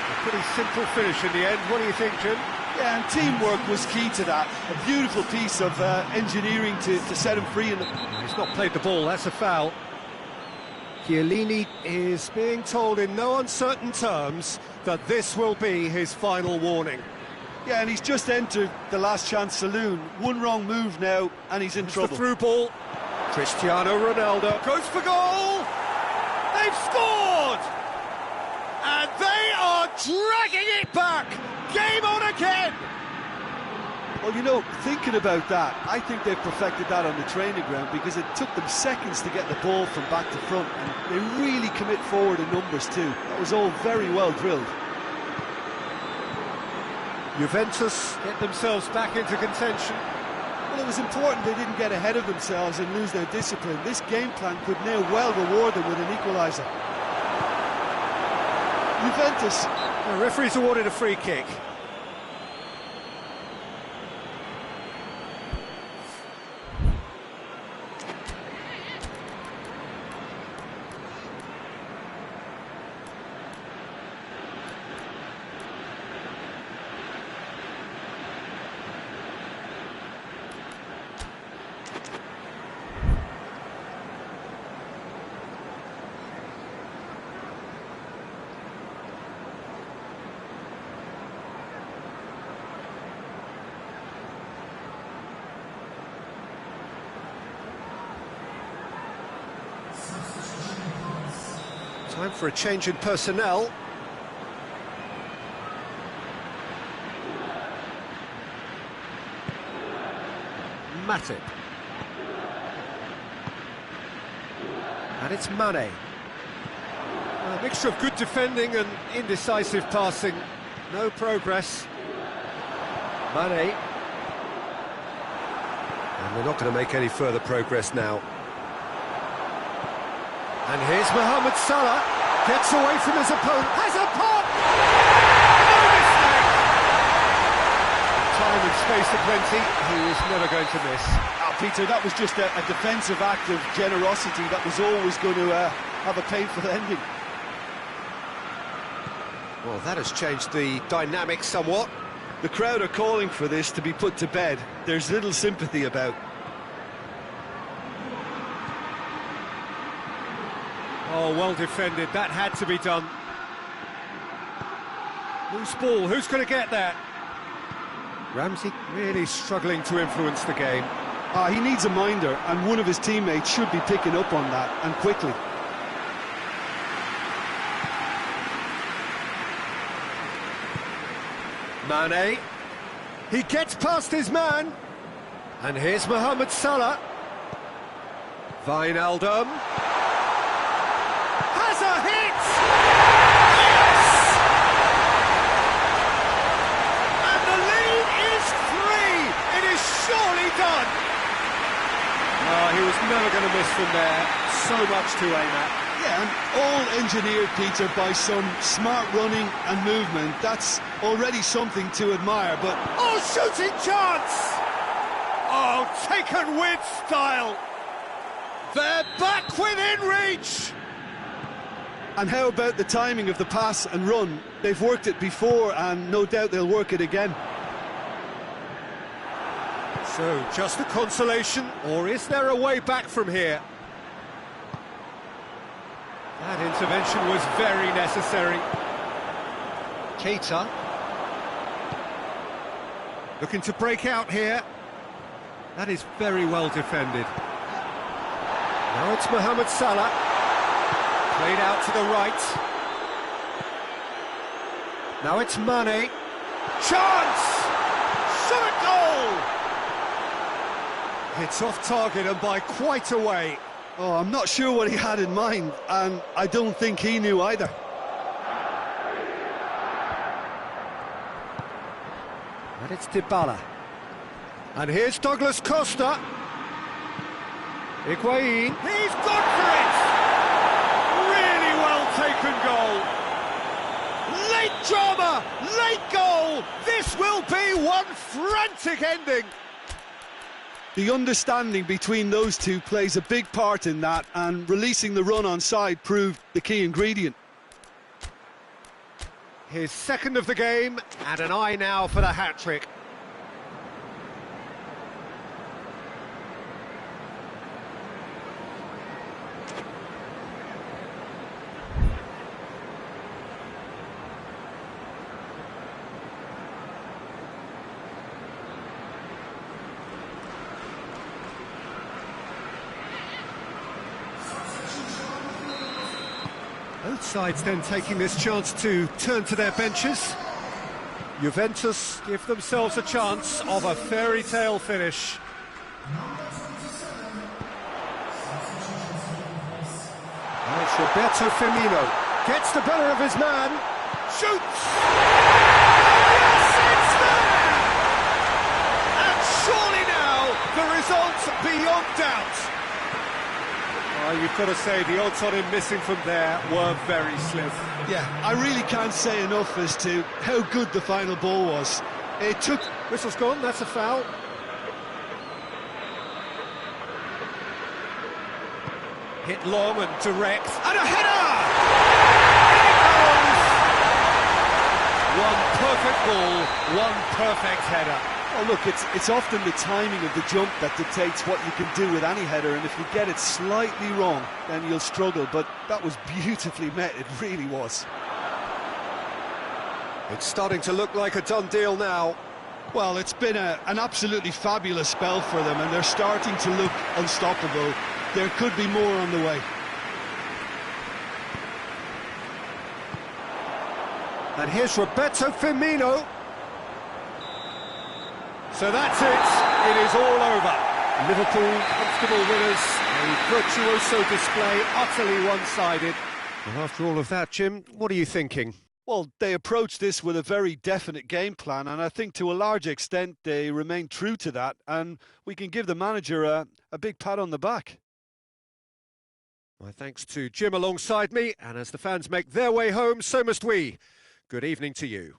A pretty simple finish in the end. What do you think, Jim? Yeah, and teamwork was key to that. A beautiful piece of engineering to set him free. He's not played the ball, that's a foul. Chiellini is being told in no uncertain terms that this will be his final warning. Yeah, and he's just entered the last chance saloon. One wrong move now, and he's in trouble. The through ball. Cristiano Ronaldo goes for goal! They've scored! And they are dragging it back! Game on again! Well, you know, thinking about that, I think they've perfected that on the training ground because it took them seconds to get the ball from back to front, and they really commit forward in numbers too. That was all very well drilled. Juventus get themselves back into contention. Well, it was important they didn't get ahead of themselves and lose their discipline. This game plan could now well reward them with an equaliser. Juventus. The referee's awarded a free kick. Time for a change in personnel. Matip. And it's Mane. A mixture of good defending and indecisive passing. No progress. Mane. And they're not going to make any further progress now. And here's Mohamed Salah. Gets away from his opponent. Has a pop! No mistake! Time and space aplenty. He was never going to miss. Peter, that was just a defensive act of generosity that was always going to have a painful ending. Well, that has changed the dynamic somewhat. The crowd are calling for this to be put to bed. There's little sympathy about. Oh, well defended. That had to be done. Loose ball. Who's going to get that? Ramsey really struggling to influence the game. He needs a minder, and one of his teammates should be picking up on that, and quickly. Mane. He gets past his man. And here's Mohamed Salah. Wijnaldum. Has a hit! Yes! And the lead is 3! It is surely done! Oh, he was never going to miss from there. So much to aim at. Yeah, and all engineered, Peter, by some smart running and movement. That's already something to admire, but... Oh, shooting chance! Oh, taken with style! They're back within reach! And how about the timing of the pass and run? They've worked it before, and no doubt they'll work it again. So, just a consolation, or is there a way back from here? That intervention was very necessary. Keita. Looking to break out here. That is very well defended. Now it's Mohamed Salah. Played out to the right. Now it's Mane. Chance! Shot a goal! It's off target and by quite a way. Oh, I'm not sure what he had in mind, and I don't think he knew either. And it's Dybala. And here's Douglas Costa. Higuain. He's gone for it! Really well taken goal. Late drama, late goal. This will be one frantic ending. The understanding between those two plays a big part in that, and releasing the run onside proved the key ingredient. His second of the game, and an eye now for the hat-trick. Both sides then taking this chance to turn to their benches. Juventus give themselves a chance of a fairy tale finish. And it's Roberto Firmino. Gets the better of his man. Shoots! Yes, it's there! And surely now, the result beyond doubt. You've got to say, the odds on him missing from there were very slim. Yeah, I really can't say enough as to how good the final ball was. It took... Whistle's gone, that's a foul. Hit long and direct. And a header! One perfect ball, one perfect header. Oh, look, it's often the timing of the jump that dictates what you can do with any header, and if you get it slightly wrong, then you'll struggle, but that was beautifully met, it really was. It's starting to look like a done deal now. Well, it's been an absolutely fabulous spell for them, and they're starting to look unstoppable. There could be more on the way. And here's Roberto Firmino. So that's it. It is all over. Liverpool, comfortable winners. A virtuoso display, utterly one-sided. Well, after all of that, Jim, what are you thinking? Well, they approached this with a very definite game plan, and I think to a large extent they remain true to that, and we can give the manager a big pat on the back. My thanks to Jim alongside me, and as the fans make their way home, so must we. Good evening to you.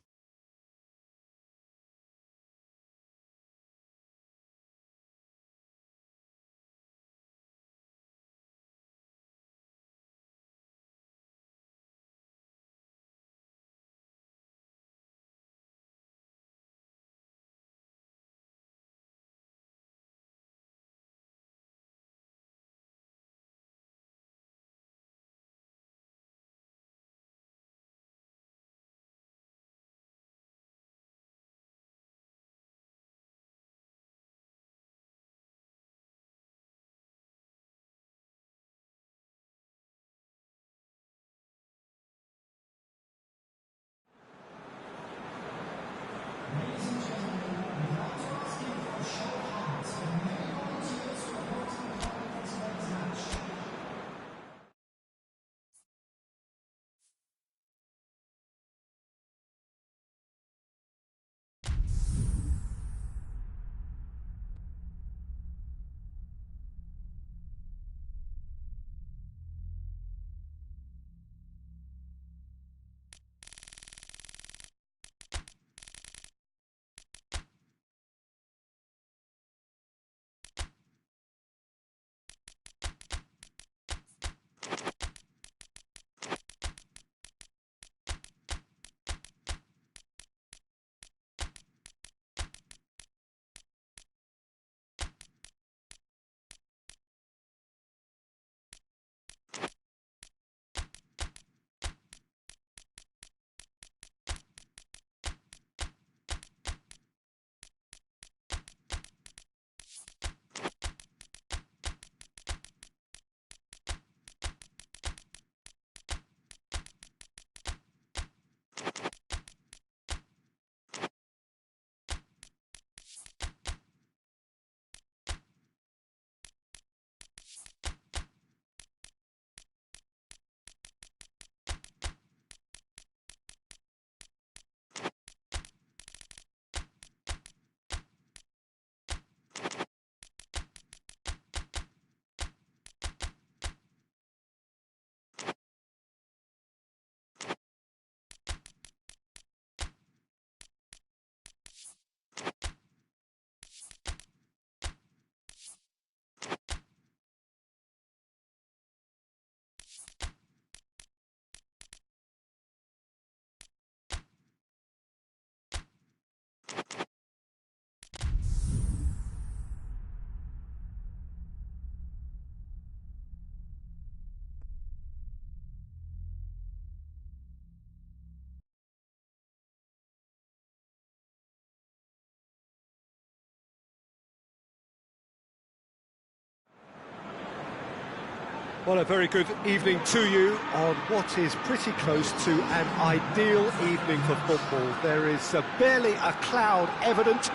Well, a very good evening to you on what is pretty close to an ideal evening for football. There is barely a cloud evident.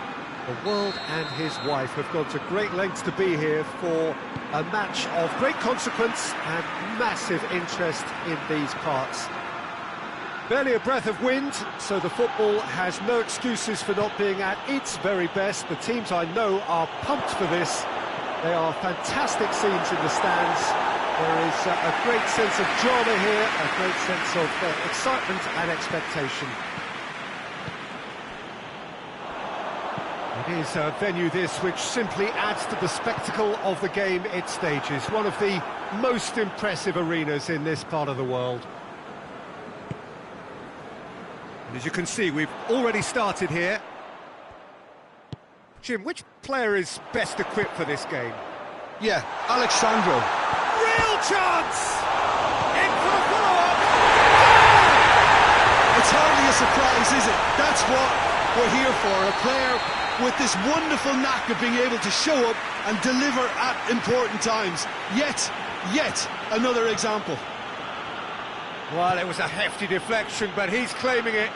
The world and his wife have gone to great lengths to be here for a match of great consequence and massive interest in these parts. Barely a breath of wind, so the football has no excuses for not being at its very best. The teams I know are pumped for this. They are fantastic scenes in the stands. There is a great sense of drama here, a great sense of excitement and expectation. It is a venue this which simply adds to the spectacle of the game it stages. One of the most impressive arenas in this part of the world. And as you can see, we've already started here. Jim, which player is best equipped for this game? Yeah, Alexandro. Real chance! In for the follow-up! It's hardly a surprise, is it? That's what we're here for, a player with this wonderful knack of being able to show up and deliver at important times. Yet another example. Well, it was a hefty deflection, but he's claiming it.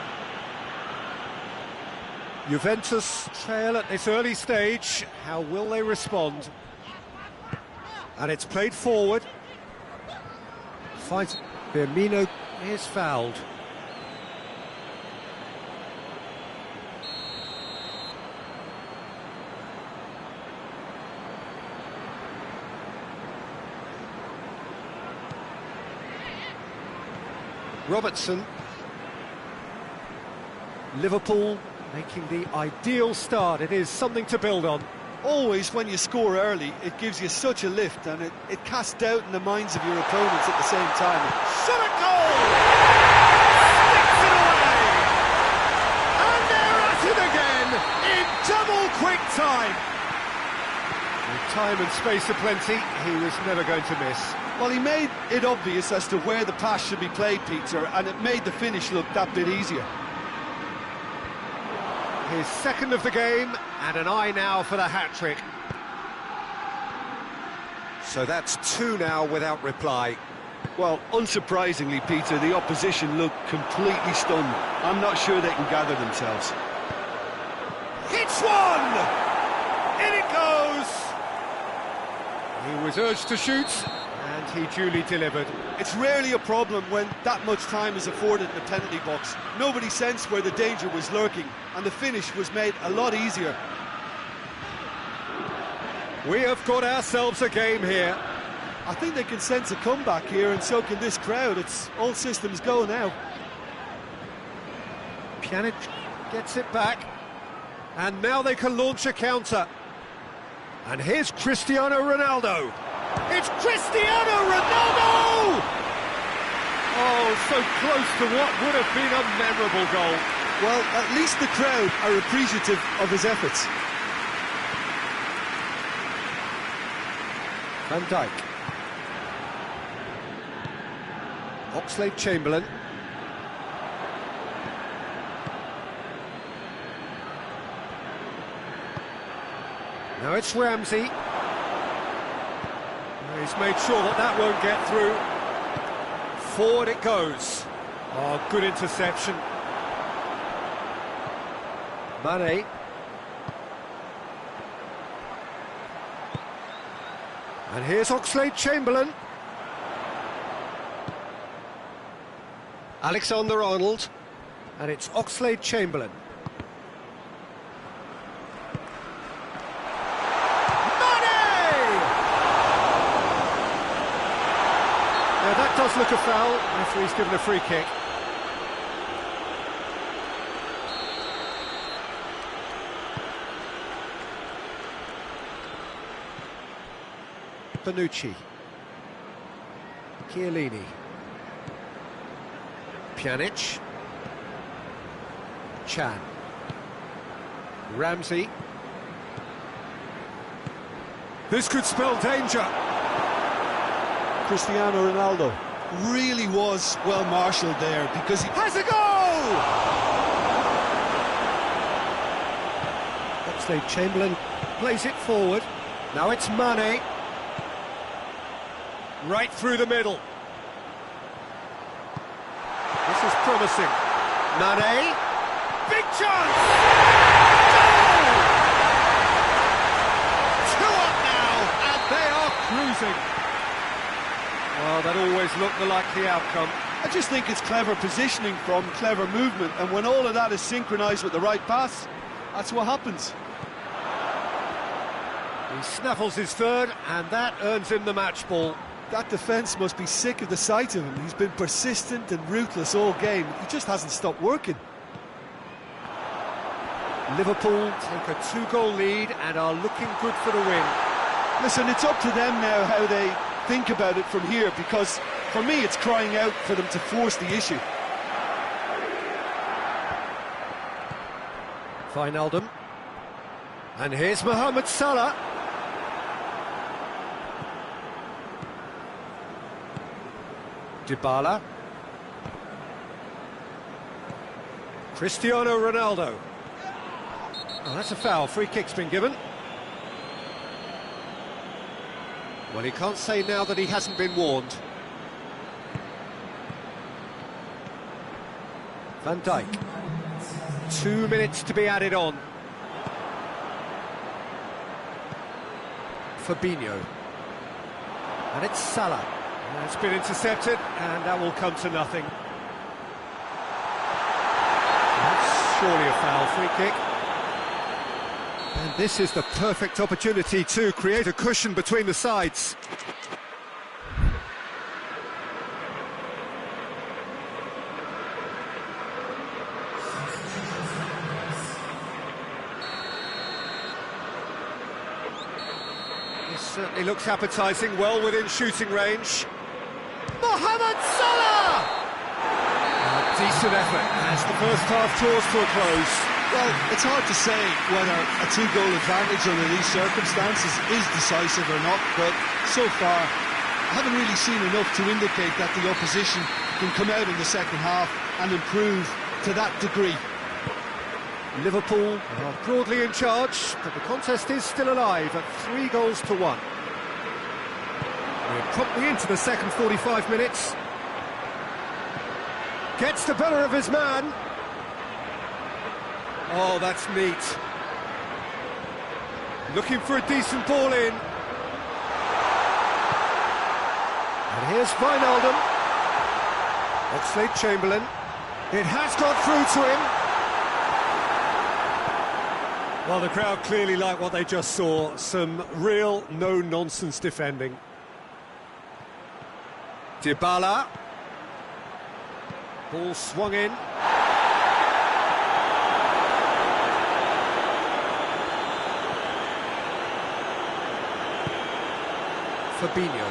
Juventus trail at this early stage. How will they respond? And it's played forward. Fight. Firmino is fouled. Robertson. Liverpool making the ideal start. It is something to build on. Always, when you score early, it gives you such a lift, and it casts doubt in the minds of your opponents at the same time. Shot at goal! Sticks it away! And they're at it again in double quick time. With time and space aplenty, he was never going to miss. Well, he made it obvious as to where the pass should be played, Peter, and it made the finish look that bit easier. His second of the game, and an eye now for the hat-trick. So that's two now without reply. Well, unsurprisingly, Peter, the opposition looked completely stunned. I'm not sure they can gather themselves. Hits one! In it goes! He was urged to shoot, and he duly delivered. It's rarely a problem when that much time is afforded in the penalty box. Nobody sensed where the danger was lurking, and the finish was made a lot easier. We have got ourselves a game here. I think they can sense a comeback here, and so can this crowd. It's all systems go now. Pjanic gets it back, and now they can launch a counter. And here's Cristiano Ronaldo. It's Cristiano Ronaldo! Oh, so close to what would have been a memorable goal. Well, at least the crowd are appreciative of his efforts. Van Dijk. Oxlade-Chamberlain. Now it's Ramsey. He's made sure that that won't get through. Forward it goes. Oh, good interception. Mane. And here's Oxlade-Chamberlain. Alexander-Arnold. And it's Oxlade-Chamberlain. That does look a foul. Referee's given a free kick. Bonucci. Chiellini. Pjanic. Chan. Ramsey. This could spell danger. Cristiano Ronaldo really was well marshalled there because he has a goal! Oxlade-Chamberlain plays it forward. Now it's Mane. Right through the middle. This is promising. Mane. Big chance! Goal! 2 up now, and they are cruising. Well, that always looked the likely outcome. I just think it's clever positioning from clever movement, and when all of that is synchronised with the right pass, that's what happens. He snaffles his third, and that earns him the match ball. That defence must be sick of the sight of him. He's been persistent and ruthless all game. He just hasn't stopped working. Liverpool take a 2-goal lead and are looking good for the win. Listen, it's up to them now how they think about it from here, because for me it's crying out for them to force the issue. Wijnaldum. And here's Mohamed Salah. Dybala. Cristiano Ronaldo. Oh, that's a foul. Free kick's been given. Well, he can't say now that he hasn't been warned. Van Dijk. 2 minutes to be added on. Fabinho. And it's Salah. And it's been intercepted, and that will come to nothing. That's surely a foul, free kick. And this is the perfect opportunity to create a cushion between the sides. This certainly looks appetising, well within shooting range. Mohamed Salah! A decent effort as the first half draws to a close. Well, it's hard to say whether a two-goal advantage under these circumstances is decisive or not, but so far I haven't really seen enough to indicate that the opposition can come out in the second half and improve to that degree. Liverpool are broadly in charge, but the contest is still alive at 3-1. We're promptly into the second 45 minutes. Gets the better of his man. Oh, that's neat. Looking for a decent ball in. And here's Wijnaldum. Oxlade-Chamberlain. It has got through to him. Well, the crowd clearly like what they just saw. Some real no-nonsense defending. Dybala. Ball swung in. Fabinho.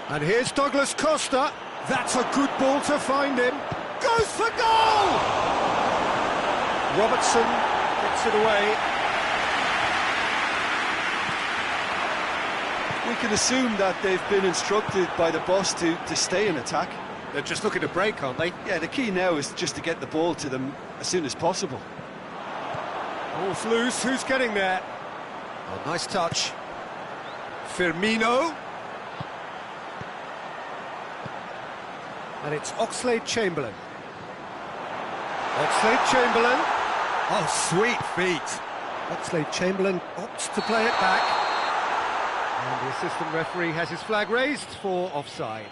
And here's Douglas Costa. That's a good ball to find him. Goes for goal! Robertson gets it away. We can assume that they've been instructed by the boss to stay in attack. They're just looking to break, aren't they? Yeah, the key now is just to get the ball to them as soon as possible. Ball's loose, who's getting there? Oh, nice touch. Firmino. And it's Oxlade-Chamberlain. Oxlade-Chamberlain. Oh, sweet feet. Oxlade-Chamberlain opts to play it back. And the assistant referee has his flag raised for offside.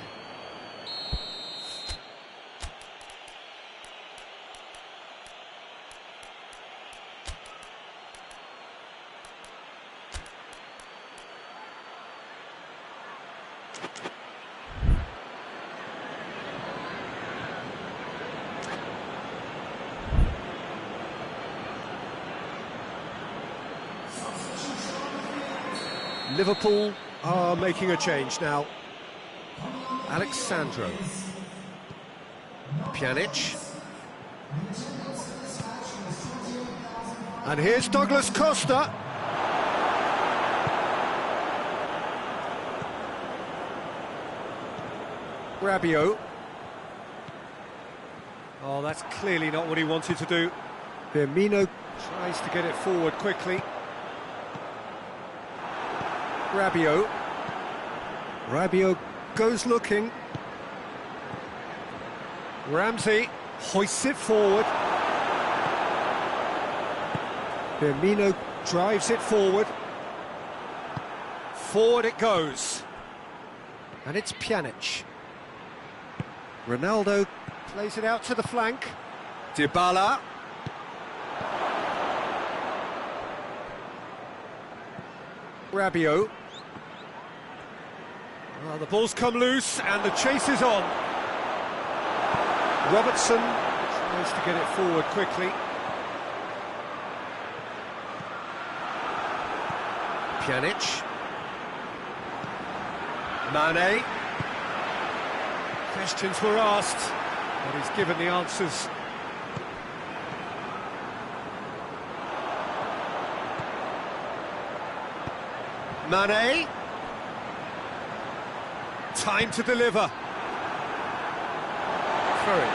Liverpool are making a change now. Alexandro. Pjanic. And here's Douglas Costa. Rabiot. Oh, that's clearly not what he wanted to do. Firmino tries to get it forward quickly. Rabiot. Rabiot goes looking. Ramsey hoists it forward. Firmino drives it forward. Forward it goes. And it's Pjanic. Ronaldo plays it out to the flank. Dybala. Rabiot. Well, the ball's come loose and the chase is on. Robertson tries to get it forward quickly. Pjanic. Mane. Questions were asked, but he's given the answers. Mane. Time to deliver. Curry.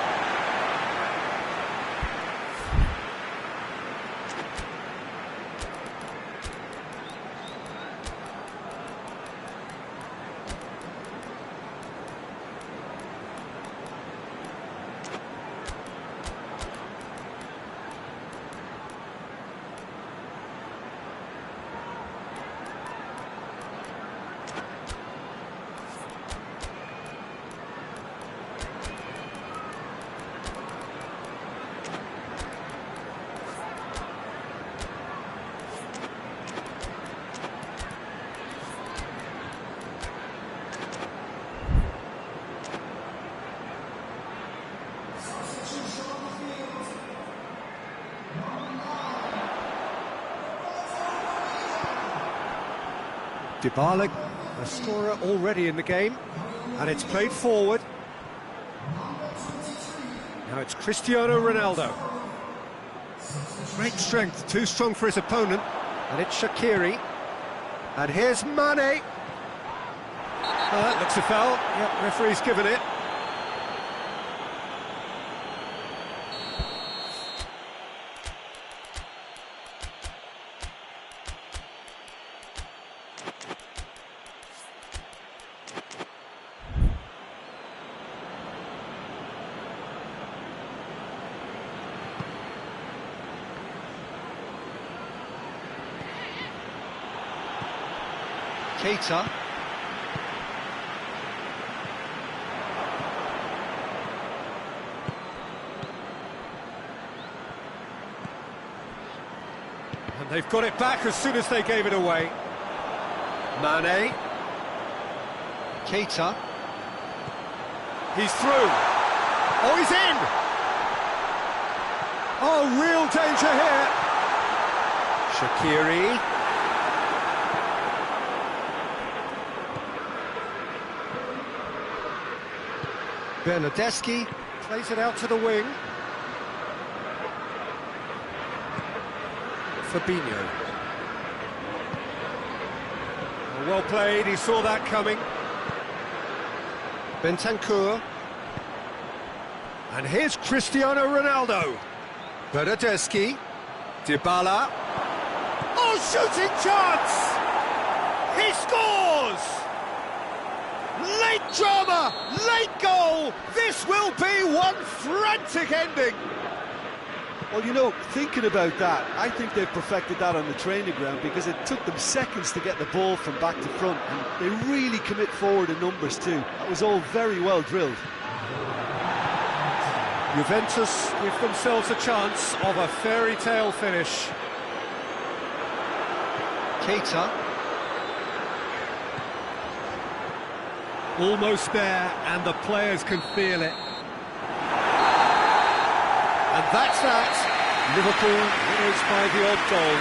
Dybala, a scorer already in the game, and it's played forward. Now it's Cristiano Ronaldo. Great strength, too strong for his opponent, and it's Shaqiri. And here's Mane. That looks a foul. Yep, referee's given it. Keita. And they've got it back as soon as they gave it away. Mane. Keita. He's through. Oh, he's in! Oh, real danger here. Shaqiri. Bernardeschi plays it out to the wing. Fabinho. Well played, he saw that coming. Bentancur. And here's Cristiano Ronaldo. Bernardeschi. Dybala. Oh, shooting chance! He scores! Late drama, late goal. This will be one frantic ending. Well, you know, thinking about that, I think they've perfected that on the training ground because it took them seconds to get the ball from back to front, and they really commit forward in numbers too. That was all very well drilled. Juventus give themselves a chance of a fairy tale finish. Keita. Almost there, and the players can feel it. And that's that. Liverpool winners by the odd goal.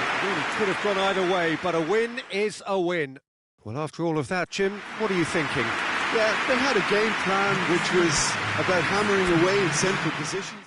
It really could have gone either way, but a win is a win. Well, after all of that, Jim, what are you thinking? Yeah, they had a game plan which was about hammering away in central positions.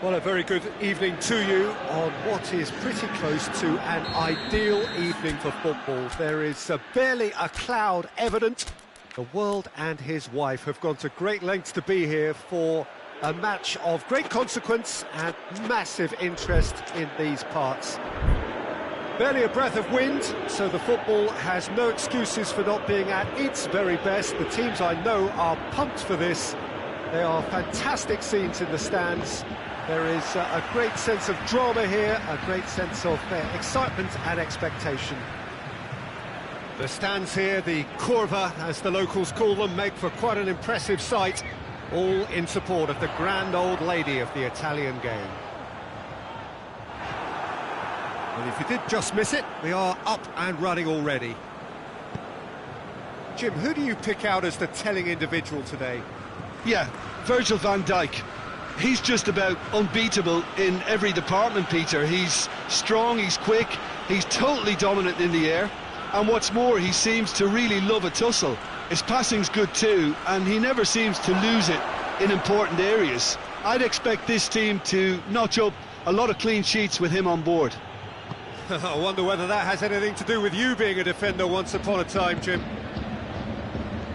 Well, a very good evening to you on what is pretty close to an ideal evening for football. There is barely a cloud evident. The world and his wife have gone to great lengths to be here for a match of great consequence and massive interest in these parts. Barely a breath of wind, so the football has no excuses for not being at its very best. The teams I know are pumped for this. There are fantastic scenes in the stands. There is a great sense of drama here, a great sense of excitement and expectation. The stands here, the curva, as the locals call them, make for quite an impressive sight, all in support of the grand old lady of the Italian game. And if you did just miss it, we are up and running already. Jim, who do you pick out as the telling individual today? Yeah, Virgil van Dijk. He's just about unbeatable in every department, Peter. He's strong, he's quick, he's totally dominant in the air. And what's more, he seems to really love a tussle. His passing's good too, and he never seems to lose it in important areas. I'd expect this team to notch up a lot of clean sheets with him on board. I wonder whether that has anything to do with you being a defender once upon a time, Jim.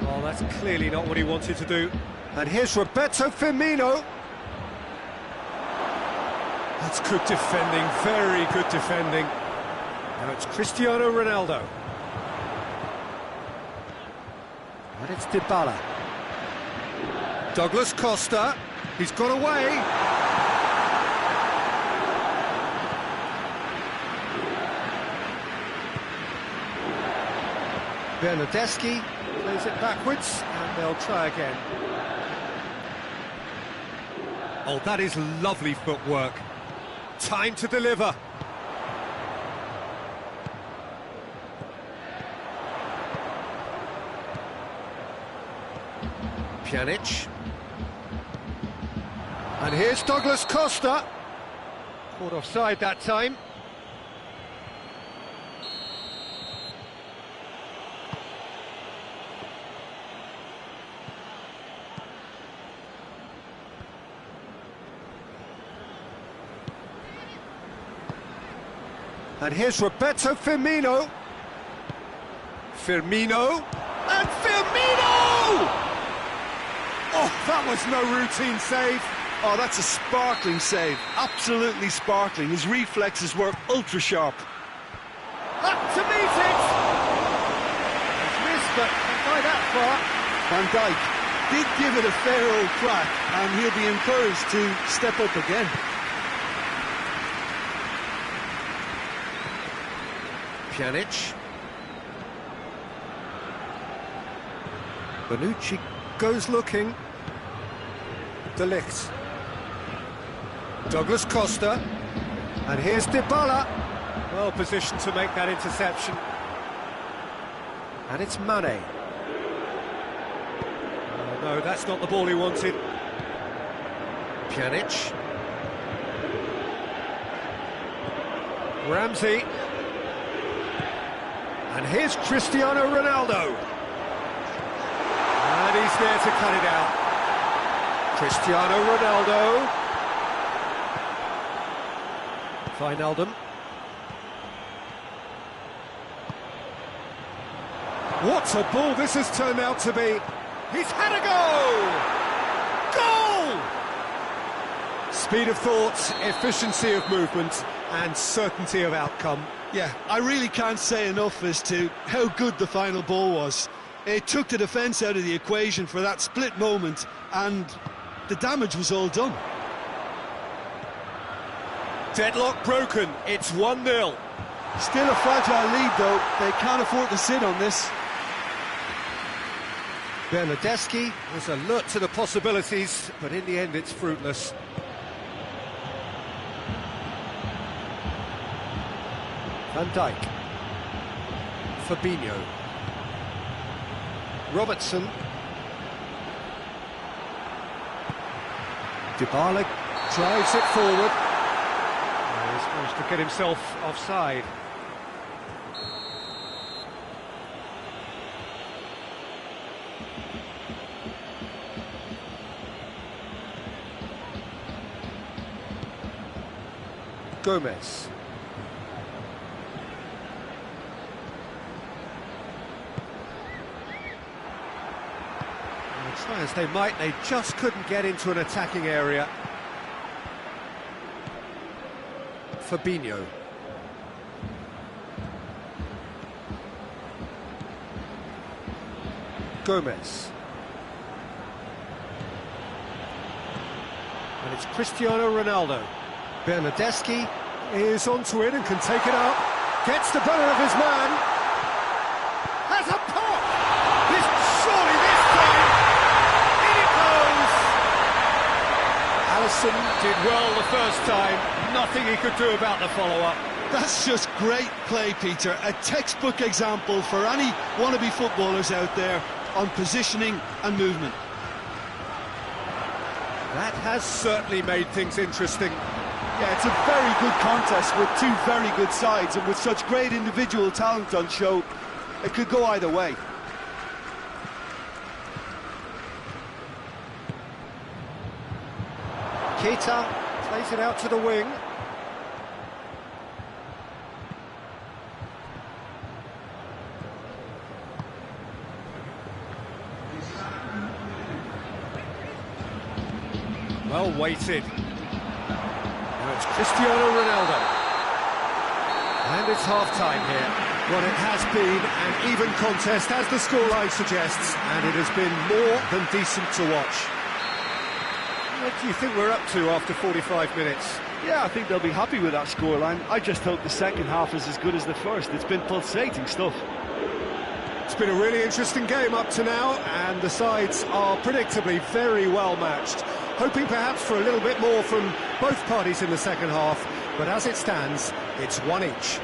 Oh, that's clearly not what he wanted to do. And here's Roberto Firmino. That's good defending, very good defending. Now it's Cristiano Ronaldo. And it's Dybala. Douglas Costa, he's got away. Bernardeschi plays it backwards, and they'll try again. Oh, that is lovely footwork. Time to deliver. Pjanic. And here's Douglas Costa. Caught offside that time. And here's Roberto Firmino. Firmino. And Firmino! Oh, that was no routine save. Oh, that's a sparkling save. Absolutely sparkling. His reflexes were ultra sharp. Up to meet it! He's missed, but by that far. Van Dijk did give it a fair old crack, and he'll be encouraged to step up again. Pjanic. Bonucci goes looking. De Ligt. Douglas Costa. And here's Dybala. Well positioned to make that interception. And it's Mane. Oh, no, that's not the ball he wanted. Pjanic. Ramsey. And here's Cristiano Ronaldo. And he's there to cut it out. Cristiano Ronaldo. Wijnaldum. What a ball this has turned out to be. He's had a goal! Goal! Speed of thought, efficiency of movement, and certainty of outcome. Yeah, I really can't say enough as to how good the final ball was. It took the defence out of the equation for that split moment, and the damage was all done. Deadlock broken, it's 1-0. Still a fragile lead though, they can't afford to sit on this. Bernardeschi was alert to the possibilities, but in the end it's fruitless. Van Dijk. Fabinho. Robertson. Dybala drives it forward. He's managed to get himself offside. Gomez. And try as they might, they just couldn't get into an attacking area. Fabinho. Gomez. And it's Cristiano Ronaldo. Bernardeschi is onto it and can take it up. Gets the better of his man. Has a pop! Surely this time! In it goes! Alisson did well the first time. Nothing he could do about the follow-up. That's just great play, Peter. A textbook example for any wannabe footballers out there on positioning and movement. That has certainly made things interesting. Yeah, it's a very good contest with two very good sides, and with such great individual talent on show, it could go either way. Keita plays it out to the wing. Well weighted. Now it's Cristiano Ronaldo. And it's half-time here. Well, it has been an even contest, as the scoreline suggests, and it has been more than decent to watch. What do you think we're up to after 45 minutes? Yeah, I think they'll be happy with that scoreline. I just hope the second half is as good as the first. It's been pulsating stuff. It's been a really interesting game up to now, and the sides are predictably very well matched. Hoping perhaps for a little bit more from both parties in the second half, but as it stands, it's one each.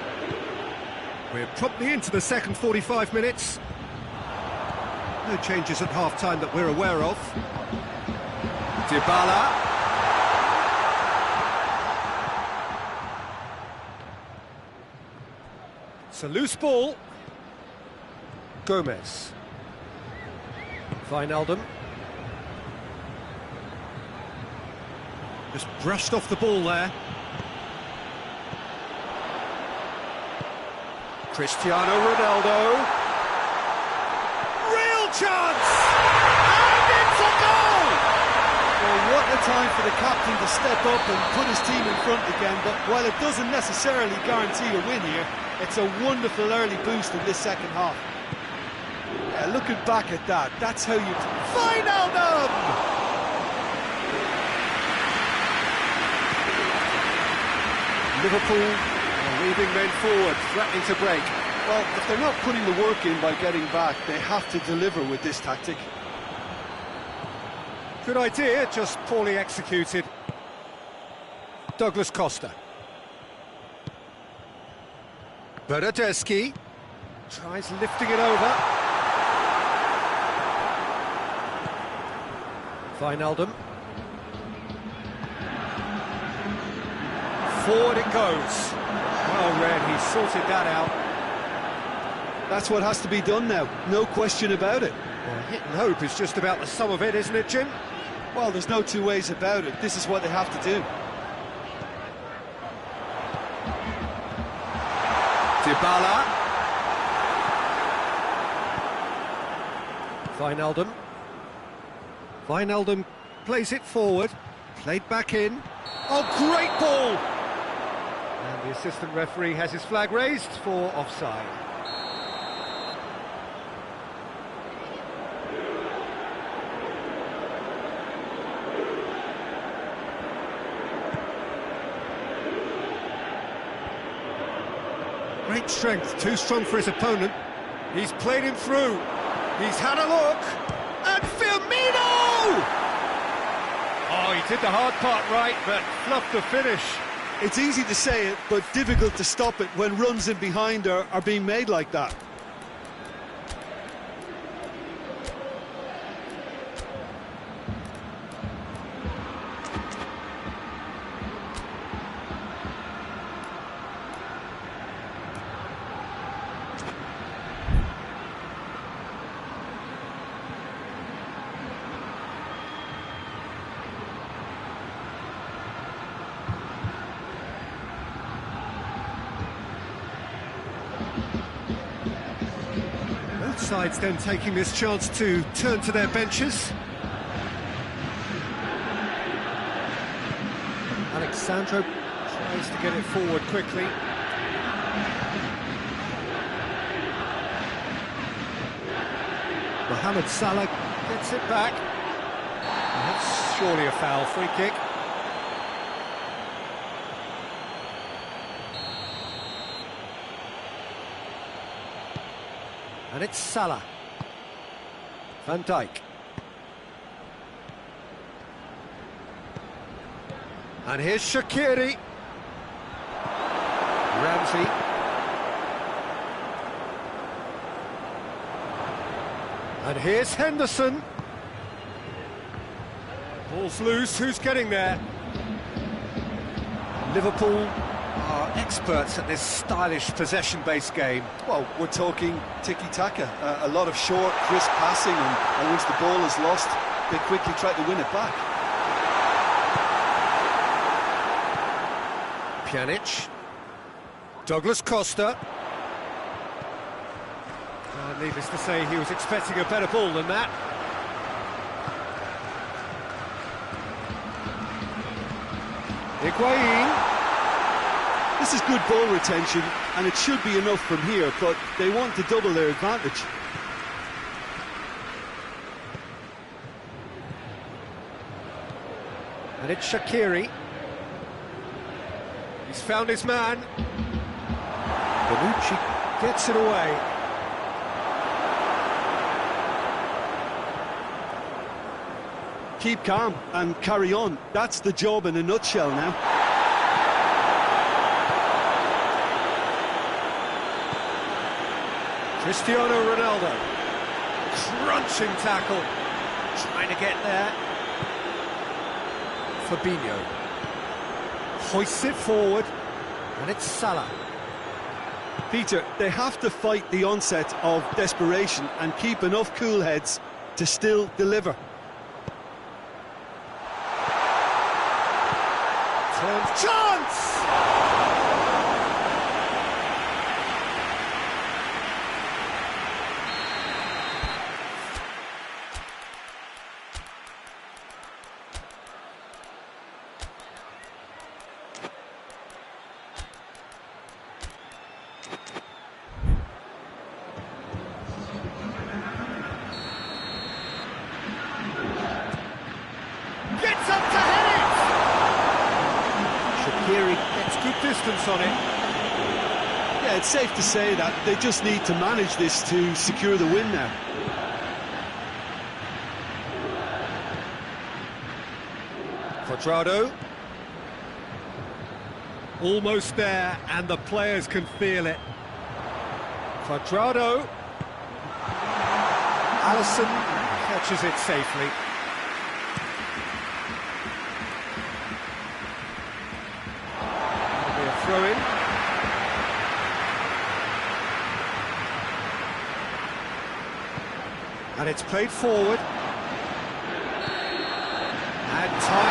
We're promptly into the second 45 minutes. No changes at half-time that we're aware of. Dybala. It's a loose ball. Gomez. Wijnaldum. Just brushed off the ball there. Cristiano Ronaldo. Real chance! And it's a goal! Well, what a time for the captain to step up and put his team in front again, but while it doesn't necessarily guarantee a win here, it's a wonderful early boost in this second half. Yeah, looking back at that, that's how you... Wijnaldum! Liverpool are leaving men forward, threatening to break. Well, if they're not putting the work in by getting back, they have to deliver with this tactic. Good idea, just poorly executed. Douglas Costa. Bernardeschi tries lifting it over. Wijnaldum. Forward it goes. Well read, he sorted that out. That's what has to be done now, no question about it. Well, hit and hope is just about the sum of it, isn't it, Jim? Well, there's no two ways about it. This is what they have to do. Dybala. Wijnaldum. Wijnaldum plays it forward, played back in. Oh, great ball! And the assistant referee has his flag raised for offside. Great strength, too strong for his opponent. He's played him through. He's had a look. And Firmino! Oh, he did the hard part right, but fluffed the finish. It's easy to say it, but difficult to stop it when runs in behind are being made like that. sides then taking this chance to turn to their benches. Alexandro tries to get it forward quickly. Mohamed Salah gets it back. That's surely a foul, free kick. And it's Salah. Van Dijk. And here's Shaqiri. Ramsey. And here's Henderson. Ball's loose, who's getting there? Liverpool are experts at this stylish possession-based game. Well, we're talking tiki-taka, a lot of short, crisp passing, and once the ball is lost, they quickly try to win it back. Pjanic. Douglas Costa. Needless to say, he was expecting a better ball than that. Higuain. This is good ball retention, and it should be enough from here, but they want to double their advantage. And it's Shaqiri. He's found his man. Bonucci gets it away. Keep calm and carry on. That's the job in a nutshell now. Cristiano Ronaldo. Crunching tackle. Trying to get there. Fabinho. Hoists it forward. And it's Salah. Peter, they have to fight the onset of desperation and keep enough cool heads to still deliver. Chance! Gets up to head it! Shaqiri gets good distance on it. Yeah, it's safe to say that they just need to manage this to secure the win now. Quadrado. Almost there, and the players can feel it. Quadrado. Alisson catches it safely. That'll be a throw-in. And it's played forward. And time